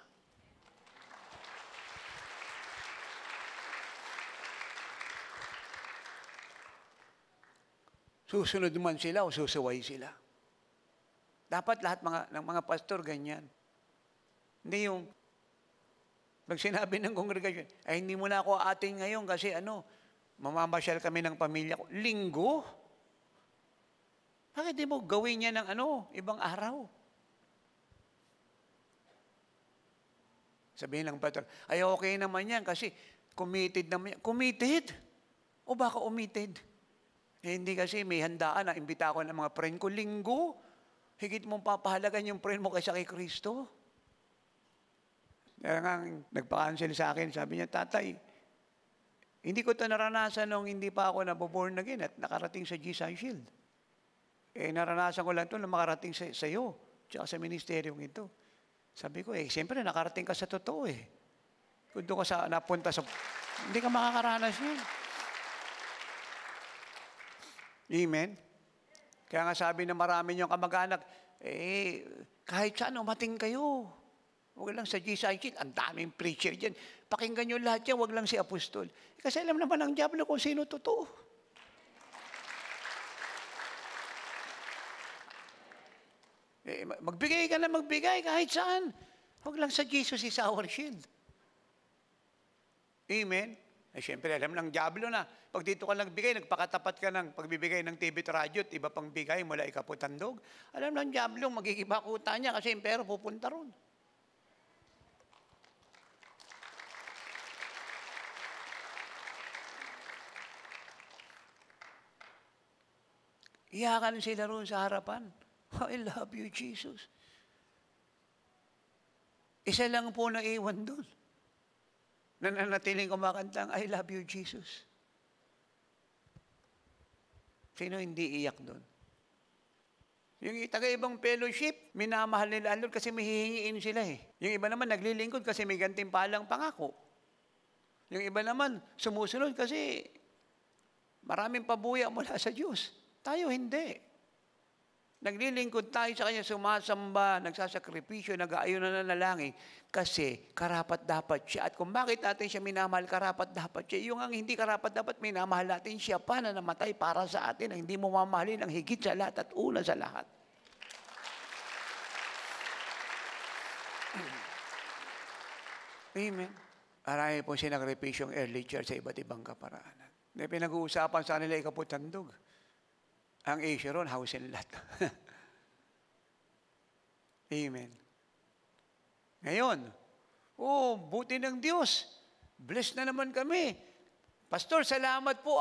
Susunod man sila o susuway sila. Dapat lahat ng mga pastor ganyan. Hindi yung, pag sinabi ng kongregasyon, ay hindi mo na ako atin ngayon kasi mamamasyal kami ng pamilya ko. Linggo? Bakit di mo gawin niya ng ibang araw? Sabihin ng pastor, ay okay naman yan kasi committed naman yan. Committed? O baka omitted? Hindi kasi may handaan na imbita ko ng mga friend ko, linggo. Higit mong papahalagan yung friend mo kaysa kay Kristo. Kaya nga, nagpa-cancel sa akin, sabi niya, tatay, hindi ko ito naranasan nung hindi pa ako naboborn again at nakarating sa Jesus Shield. Naranasan ko lang ito na makarating sa iyo, tsaka sa ministeryong ito. Sabi ko, siyempre nakarating ka sa totoo Kung doon ka napunta sa... Hindi ka makakaranas yun. Amen? Kaya nga sabi na marami niyong kamag-anak, kahit saan umating kayo. Huwag lang sa Jesus Shield, ang daming preacher dyan. Pakinggan niyo lahat yan, huwag lang si apostol. Kasi alam naman ng diablo kung sino totoo. Magbigay ka na magbigay kahit saan. Huwag lang sa Jesus is our shield. Amen? Siyempre, alam ng diablo na. Pag dito ka nagbigay, nagpakatapat ka ng pagbibigay ng TV at radyo at iba pang bigay mula ikaputandog. Alam ng diablo, magigibakuta niya kasi yung pera pupunta ron. Iyakan sila roon sa harapan. I love you, Jesus. Isa lang po na iwan doon. Nananatiling kumakantang, I love you, Jesus. Sino hindi iyak doon? Yung taga-ibang fellowship, minamahal nila Lord kasi may hihingiin sila Yung iba naman naglilingkod kasi may gantimpalang pangako. Yung iba naman sumusunod kasi maraming pabuya mula sa Diyos. Tayo hindi. Naglilingkod tayo sa Kanya, sumasamba, nagsasakripisyo, nag-aayon na nanalangin kasi karapat dapat siya. At kung bakit natin siya minamahal, karapat dapat siya. Yung ang hindi karapat dapat, minamahal natin siya pa na namatay para sa atin, ang hindi mo mamahalin ang higit sa lahat at una sa lahat. Amen. Marami po sinakripisyong early church sa iba't ibang kaparaanan. May pinag-uusapan sa kanila ikaputandog. Ang issue ron, house and lot. Amen. Ngayon, buti ng Diyos. Blessed na naman kami. Pastor, salamat po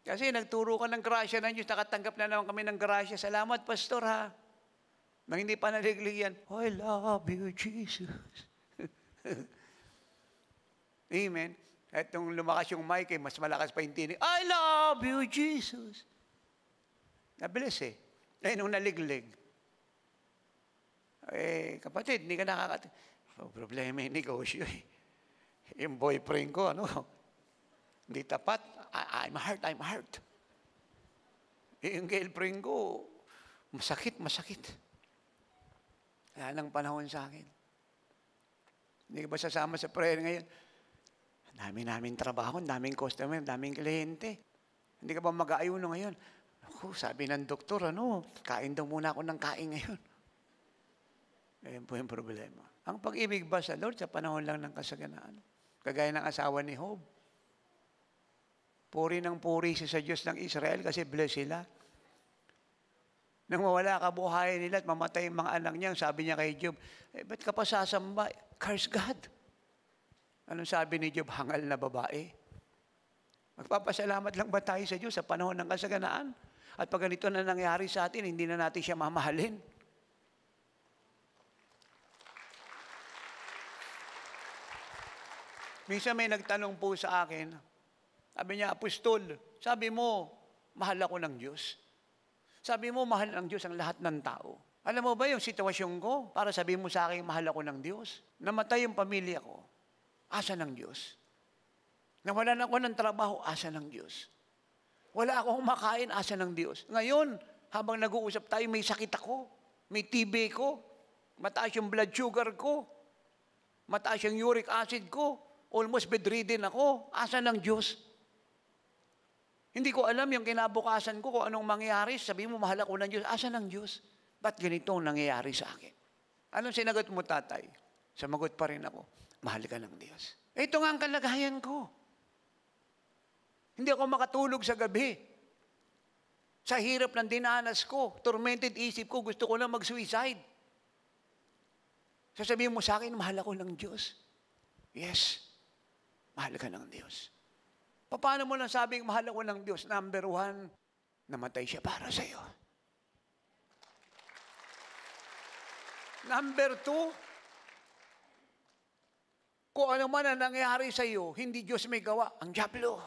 Kasi nagturo ka ng grasya ng Diyos, nakatanggap na naman kami ng grasya. Salamat, Pastor Nang hindi pa naliglig yan, I love you, Jesus. Amen. At nung lumakas yung mic, mas malakas pa yung tinig, I love you, Jesus. Nabilis nung naliglig. Kapatid, hindi ka problema yung negosyo Yung boyfriend ko, hindi tapat. I'm hurt. Yung girlfriend ko, masakit. Kaya nang panahon sa akin. Hindi ka ba sasama sa prayer ngayon? Dami namin trabaho, daming customer, daming kliyente. Hindi ka ba mag-aayuno ngayon? Sabi ng doktor, kain daw muna ako ng kain ngayon. Ayan po yung problema. Ang pag-ibig ba sa Lord sa panahon lang ng kasaganaan? Kagaya ng asawa ni Job. Puri ng puri siya sa Diyos ng Israel kasi bless sila. Nang mawala kabuhayan nila at mamatay yung mga anak niya, sabi niya kay Job, ba't ka pa sasamba? Curse God. Anong sabi ni Job? Hangal na babae. Magpapasalamat lang ba tayo sa Diyos sa panahon ng kasaganaan? At pag ganito na nangyari sa atin, hindi na natin siya mamahalin. Minsan may nagtanong po sa akin, sabi niya, Apostol, sabi mo, mahal ako ng Diyos. Sabi mo, mahal ng Diyos ang lahat ng tao. Alam mo ba yung sitwasyon ko para sabihin mo sa akin, mahal ako ng Diyos? Namatay yung pamilya ko, asa ng Diyos? Nawalan ako ng trabaho, asa ng Diyos? Wala akong makain, asa ng Diyos. Ngayon, habang nag-uusap tayo, may sakit ako, may TB ko, mataas yung blood sugar ko, mataas yung uric acid ko, almost bedridden ako, asa ng Diyos? Hindi ko alam yung kinabukasan ko kung anong mangyayari. Sabi mo, mahal ako ng Diyos, asa ng Diyos? Ba't ganito ang nangyayari sa akin? Anong sinagot mo, tatay? Sumagot pa rin ako, mahal ka ng Diyos. Ito nga ang kalagayan ko. Hindi ako makatulog sa gabi. Sa hirap ng dinanas ko, tormented isip ko, gusto ko na mag-suicide. Sasabihin mo sa akin, mahal ako ng Diyos. Yes, mahal ka ng Diyos. Paano mo lang sabing mahal ako ng Diyos? Number 1, namatay siya para sa iyo. Number 2, kung ano man ang nangyari sa iyo, hindi Diyos may gawa, ang dyablo.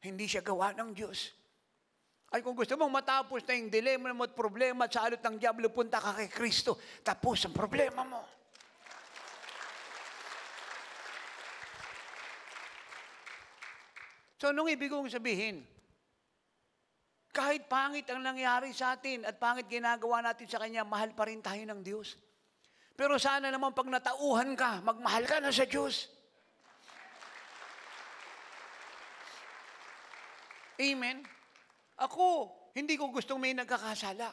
Hindi siya gawa ng Diyos. Ay kung gusto mong matapos na yung dilema mo at problema at sa alot ng dyablo, punta ka kay Kristo. Tapos ang problema mo. So anong ibig kong sabihin? Kahit pangit ang nangyari sa atin at pangit ginagawa natin sa Kanya, mahal pa rin tayo ng Diyos. Pero sana naman pag natauhan ka, magmahal ka na sa Diyos. Amen? Ako, hindi ko gustong may nagkakasala.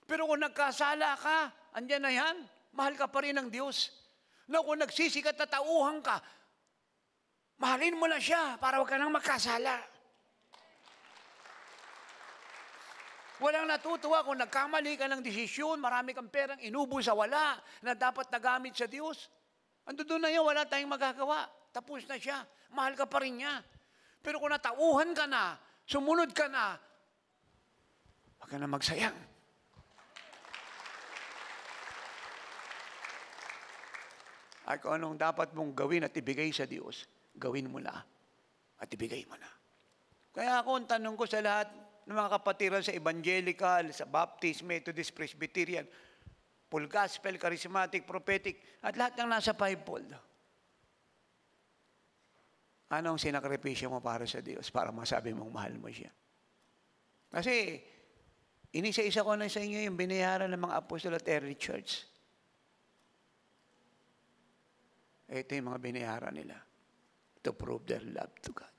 Pero kung nagkasala ka, andyan na yan, mahal ka pa rin ng Diyos. Na kung nagsisikat na tauhan ka, mahalin mo na siya para huwag ka nang magkasala. Walang natutuwa kung nagkamali ka ng desisyon, marami kang perang inubo sa wala na dapat nagamit sa Diyos. Ando doon na yun, wala tayong magagawa. Tapos na siya. Mahal ka pa rin niya. Pero kung natauhan ka na, sumunod ka na, huwag ka na magsayang. At kung anong dapat mong gawin at ibigay sa Diyos, gawin mo na at ibigay mo na. Kaya ako, ang tanong ko sa lahat ng mga kapatiran sa Evangelical, sa Baptist, Methodist, Presbyterian, Full Gospel, Charismatic, Prophetic, at lahat ng nasa fivefold. Anong sinakripisyo mo para sa Diyos para masabi mong mahal mo siya? Kasi, inisa-isa ko na sa inyo yung binayaran ng mga apostol at early church. Ito yung mga binayaran nila to prove their love to God,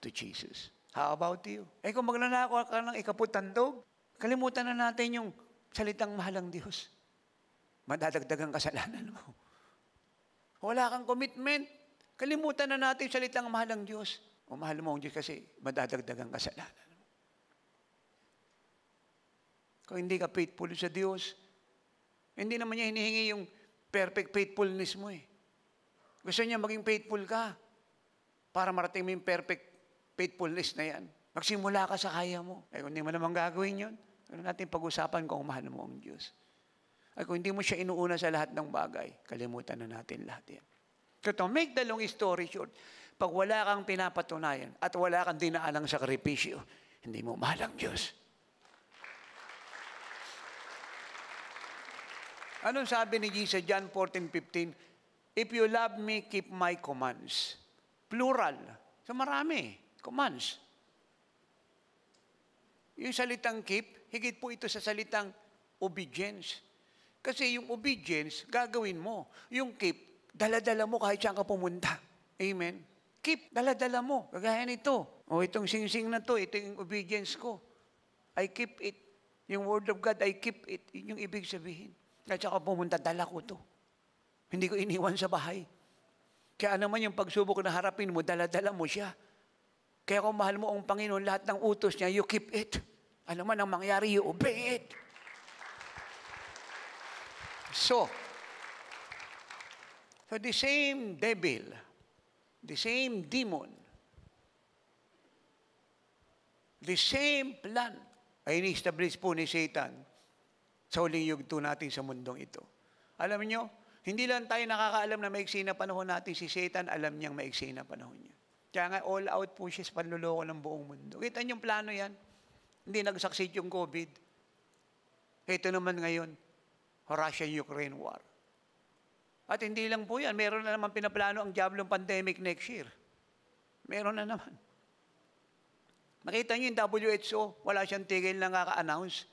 to Jesus. How about you? Kung magnanakaw ka ng ikaputandog, kalimutan na natin yung salitang mahal ang Diyos. Madadagdagang kasalanan mo. Wala kang commitment, kalimutan na natin yung salitang mahal ang Diyos. O mahal mo ang Diyos kasi madadagdagang kasalanan mo. Kung hindi ka faithful sa Diyos, hindi naman niya hinihingi yung perfect faithfulness mo eh. Gusto niya maging faithful ka para marating mo yung perfect faithfulness na yan. Magsimula ka sa kaya mo. Kung hindi mo naman gagawin yun, ano natin pag-usapan kung mahal mo ang Diyos. Kung hindi mo siya inuuna sa lahat ng bagay, kalimutan na natin lahat yan. So to make the long story short, pag wala kang pinapatunayan at wala kang dinaalang sakripisyo, hindi mo mahal ang Diyos. Anong sabi ni Jesus, John 14:15? If you love me, keep my commands. Plural. So marami. Commands. Yung salitang keep, higit po ito sa salitang obedience. Kasi yung obedience, gagawin mo. Yung keep, dala-dala mo kahit saan ka pumunta. Amen? Keep, dala-dala mo. Kagaya nito. O itong sing-sing na to, ito yung obedience ko. I keep it. Yung word of God, I keep it. Yun yung ibig sabihin. Kahit saan ka pumunta, dala ko to. Hindi ko iniwan sa bahay. Kaya naman yung pagsubok na harapin mo, dala-dala mo siya. Kaya kung mahal mo ang Panginoon, lahat ng utos niya, you keep it. Ano man ang mangyari, you obey it. So the same devil, the same demon, the same plan ay ini-establish po ni Satan sa huling yugto natin sa mundong ito. Alam niyo, hindi lang tayo nakakaalam na maiksi na panahon natin, si Satan alam niyang maiksi na panahon niya. Kaya nga all out po siya sa panluloko ng buong mundo. Kita niyong plano yan. Hindi nag-succeed yung COVID. Ito naman ngayon, Russia-Ukraine war. At hindi lang po yan, meron na naman pinaplano ang diablong pandemic next year. Meron na naman. Nakita niyo yung WHO, wala siyang tigil na kaka-announce.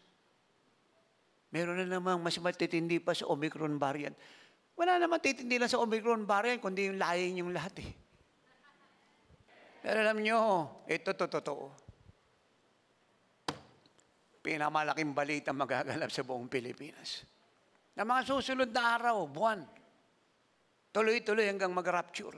Meron na naman mas matitindi pa sa Omicron variant. Wala naman titindi lang sa Omicron variant, kundi yung lying yung lahat eh. Pero alam nyo, ito totoo. Pinamalaking balita magaganap sa buong Pilipinas. Na mga susunod na araw, buwan, tuloy-tuloy hanggang mag-rapture.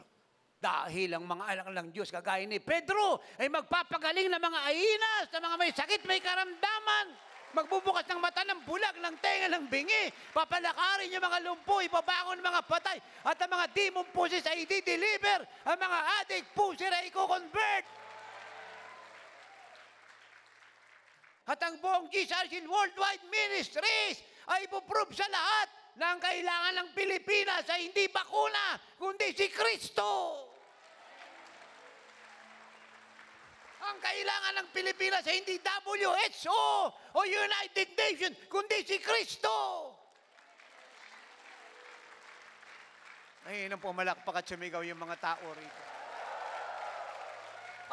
Dahil ang mga anak ng Diyos, kagaya ni Pedro, ay magpapagaling ng mga ainas, ng mga may sakit, may karamdaman. Magbubukas ng mata ng bulag, ng tenga, ng bingi. Papalakarin yung mga lumpo, ibabangon ng mga patay. At ang mga demon puses ay i-deliver. Ang mga addict puses ay i-convert. At ang buong Jesus Worldwide Ministries ay ipuprove sa lahat na ang kailangan ng Pilipinas ay hindi bakuna, kundi si Kristo. Ang kailangan ng Pilipinas ay hindi WHO o United Nations, kundi si Kristo. Ay, nang pumalakpak at sumigaw yung mga tao rito.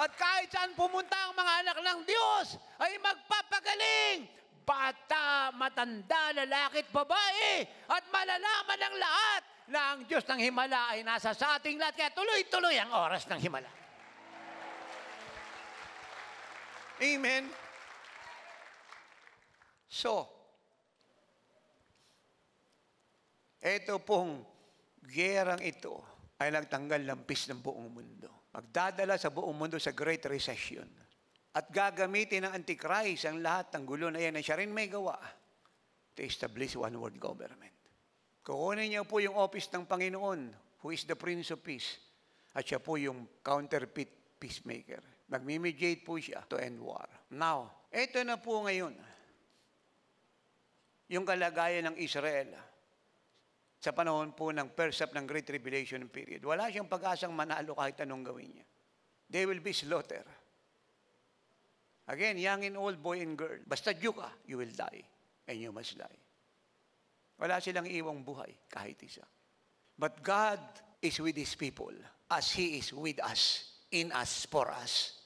At kahit saan pumunta ang mga anak ng Diyos, ay magpapagaling. Bata, matanda, lalaki at babae. At malalaman ng lahat na ang Diyos ng Himala ay nasa sa ating lahat. Kaya tuloy-tuloy ang oras ng Himala. Amen. So, ito pong gerang ito ay nagtanggal ng peace ng buong mundo. Magdadala sa buong mundo sa Great Recession. At gagamitin ng Antichrist ang lahat ng gulo na yan na siya rin may gawa to establish one world government. Kukunin niya po yung office ng Panginoon, who is the Prince of Peace. At siya po yung counterfeit peacemaker. Nag-mediate po siya to end war. Now, ito na po ngayon, yung kalagayan ng Israel sa panahon po ng first half ng Great Tribulation period. Wala siyang pag-asang manalo kahit anong gawin niya. They will be slaughtered. Again, young and old, boy and girl. Basta Jew ka, you will die. And you must die. Wala silang iwang buhay, kahit isa. But God is with His people as He is with us, in us, for us.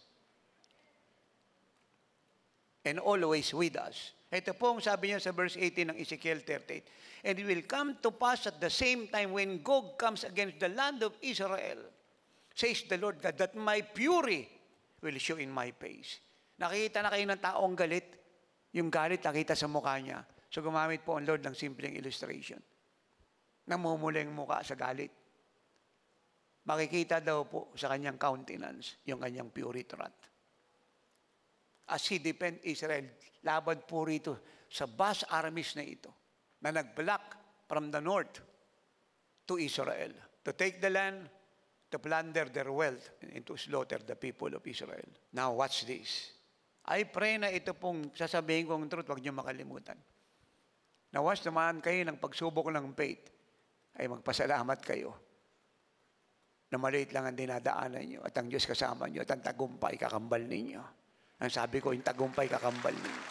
And always with us. Ito po ang sabi niya sa verse 18 ng Ezekiel 38. And it will come to pass at the same time when Gog comes against the land of Israel, says the Lord God, that my fury will show in my face. Nakita na kayo ng taong galit. Yung galit nakita sa mukha niya. So gumamit po ang Lord ng simpleng illustration. Namumula yung mukha sa galit. Makikita daw po sa kanyang countenance yung kanyang fury wrath. As he defend Israel, laban po rito sa vast armies na ito na nag-block from the north to Israel to take the land, to plunder their wealth, and to slaughter the people of Israel. Now, watch this. I pray na ito pong sasabihin kong truth, huwag niyo makalimutan. Nawas naman kayo ng pagsubok ng faith, ay magpasalamat kayo na maliit lang ang dinadaanan niyo at ang Diyos kasama niyo at ang tagumpay kakambal ninyo. Ang sabi ko, yung tagumpay kakambal ninyo.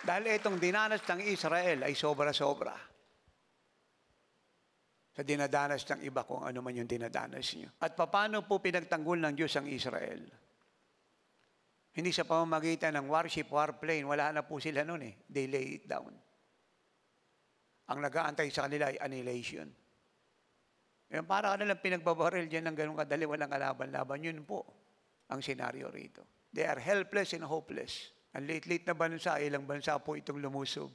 Dahil itong dinanas ng Israel ay sobra-sobra sa dinadanas ng iba kung ano man yung dinadanas niyo. At paano po pinagtanggol ng Diyos ang Israel? Hindi sa pamamagitan ng warship, warplane, wala na po sila noon eh. They lay it down. Ang nag-aantay sa kanila ay annihilation. Yung para kanilang pinagbabaril dyan ng ganun kadali, walang kalaban-laban. Yun po ang senaryo rito. They are helpless and hopeless. Ang late-late na bansa, ilang bansa po itong lumusob.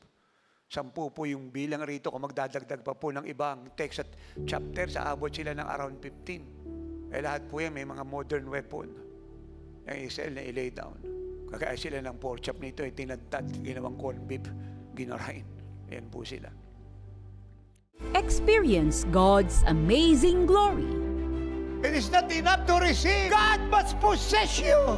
10 po yung bilang rito. Kung magdadagdag pa po ng ibang text at chapter, sa abot sila ng around 15. Eh lahat po yan may mga modern weapon. Yung Israel na i-lay down. Kagaya sila ng pork chop nito, tinadtad, ginawang corn beef, ginarain. Ayan po sila. Experience God's amazing glory. It is not enough to receive. God must possess you.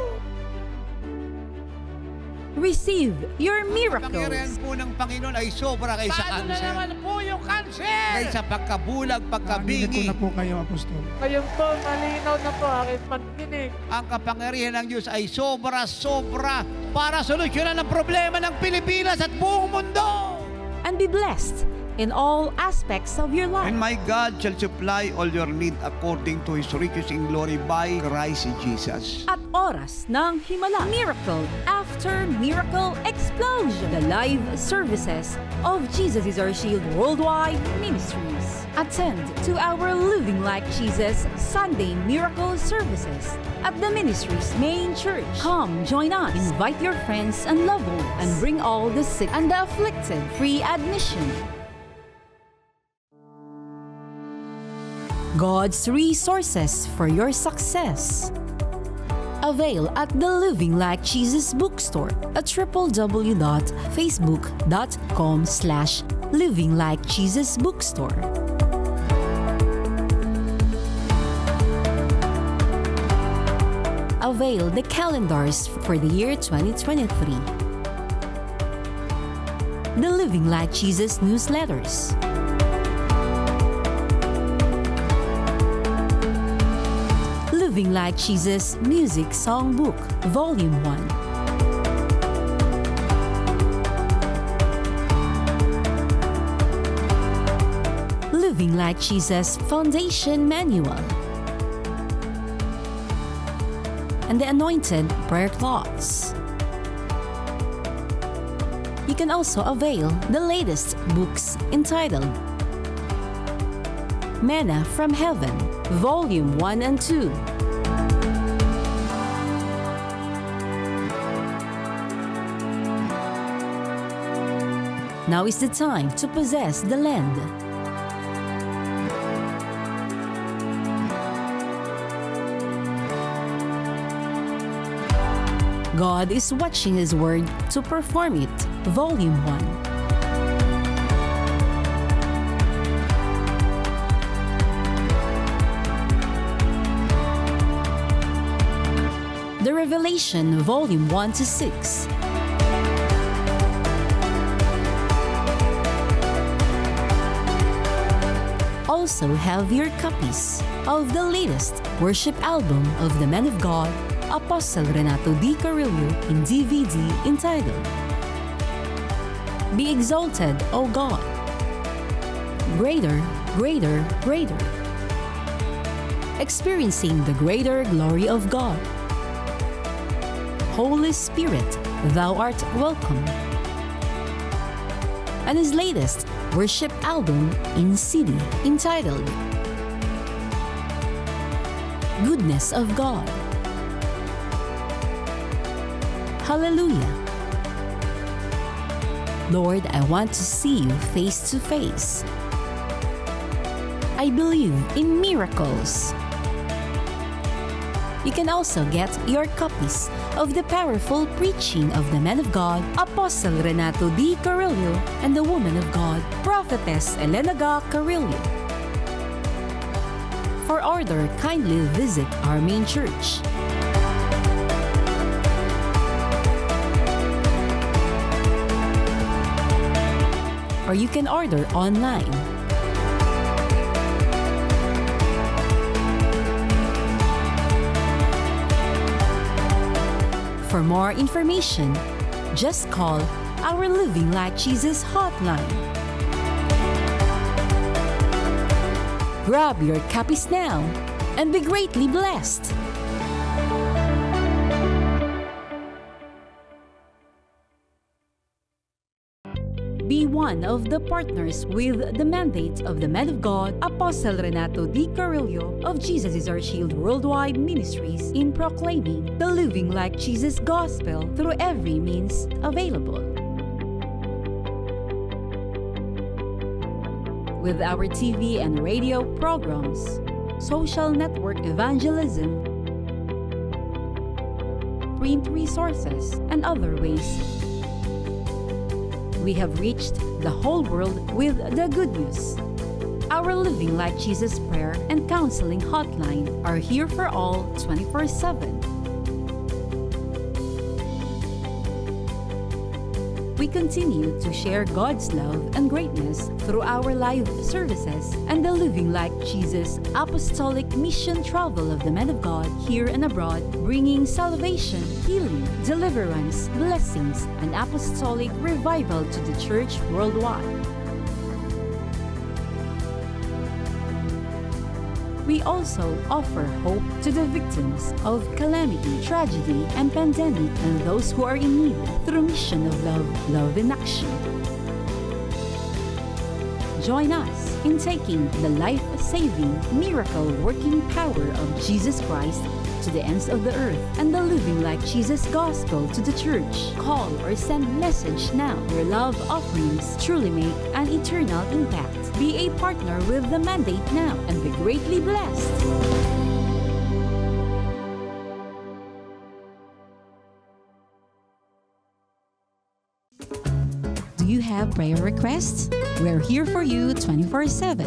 Receive your Pangyarehan miracles. po ng Panginoon ay sobra kaysa Paano na cancer. naman po yung cancer? Kaysa pagkabulag, Narinig ko pagkabingi. na po kayo, Apostol. Ngayon po, malinaw na po aking pagdinig. Ang kapangyarihan ng Diyos ay sobra-sobra para solusyonan ang problema ng Pilipinas at buong mundo. And be blessed in all aspects of your life. And my God shall supply all your need according to His riches in glory by Christ Jesus. At oras ng Himala. Miracle after miracle explosion. The live services of Jesus is Our Shield Worldwide Ministries. Attend to our Living Like Jesus Sunday Miracle Services at the ministry's main church. Come, join us. Invite your friends and loved ones and bring all the sick and the afflicted. Free admission. God's resources for your success. Avail at the Living Like Jesus Bookstore at www.facebook.com/Living Like Jesus Bookstore. Avail the calendars for the year 2023. The Living Like Jesus newsletters. Living Like Jesus Music Songbook, Volume 1. Living Like Jesus Foundation Manual. And the Anointed Prayer Cloths. You can also avail the latest books entitled Manna from Heaven, Volume 1 and 2. Now is the time to possess the land. God is watching His Word to perform it, Volume 1. The Revelation, Volume 1 to 6. Also have your copies of the latest worship album of the Man of God, Apostle Renato D. Carrillo, in DVD entitled Be Exalted, O God. Greater, greater, greater. Experiencing the greater glory of God. Holy Spirit, Thou art welcome. And his latest worship album in CD entitled Goodness of God. Hallelujah. Lord, I want to see you face to face. I believe in miracles. You can also get your copies of the powerful preaching of the Man of God, Apostle Renato D. Carrillo, and the Woman of God, Prophetess Elena Ga Carrillo. For order, kindly visit our main church. Or you can order online. For more information, just call our Living Like Jesus hotline. Grab your copies now and be greatly blessed. Be one of the partners with the mandate of the Man of God, Apostle Renato D. Carrillo of Jesus is Our Shield Worldwide Ministries in proclaiming the Living Like Jesus gospel through every means available. With our TV and radio programs, social network evangelism, print resources, and other ways, we have reached the whole world with the good news. Our Living Like Jesus prayer and counseling hotline are here for all 24/7. We continue to share God's love and greatness through our live services and the Living Like Jesus apostolic mission travel of the Man of God here and abroad, bringing salvation, healing, deliverance, blessings, and apostolic revival to the church worldwide. We also offer hope to the victims of calamity, tragedy, and pandemic, and those who are in need through Mission of Love, Love in Action. Join us in taking the life-saving, miracle-working power of Jesus Christ to the ends of the earth and the Living Like Jesus gospel to the church. Call or send message now. Your love offerings truly make an eternal impact. Be a partner with the mandate now and be greatly blessed. Do you have prayer requests? We're here for you 24/7.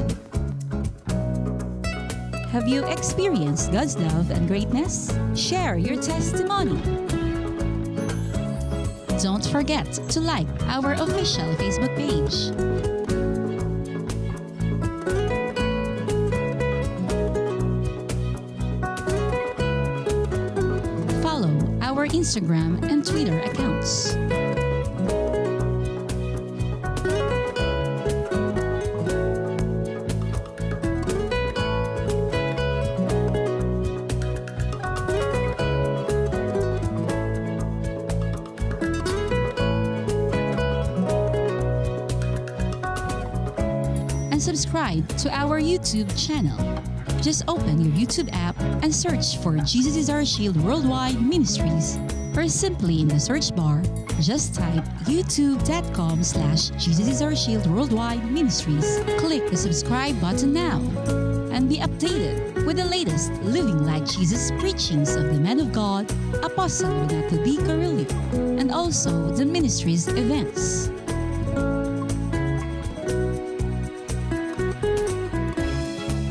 Have you experienced God's love and greatness? Share your testimony. Don't forget to like our official Facebook page. Follow our Instagram and Twitter accounts. And subscribe to our YouTube channel. Just open your YouTube app and search for Jesus is Our Shield Worldwide Ministries, or simply in the search bar, just type youtube.com/Jesus is Our Shield Worldwide Ministries. Click the subscribe button now and be updated with the latest Living Like Jesus preachings of the man of God, Apostle Renato D. Carrillo, and also the ministry's events.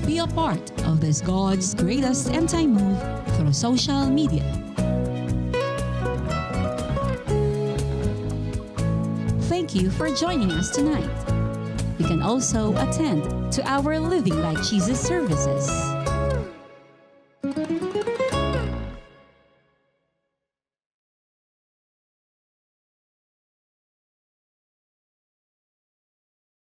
Be a part of this God's greatest end-time move through social media. Thank you for joining us tonight. You can also attend to our Living Like Jesus services.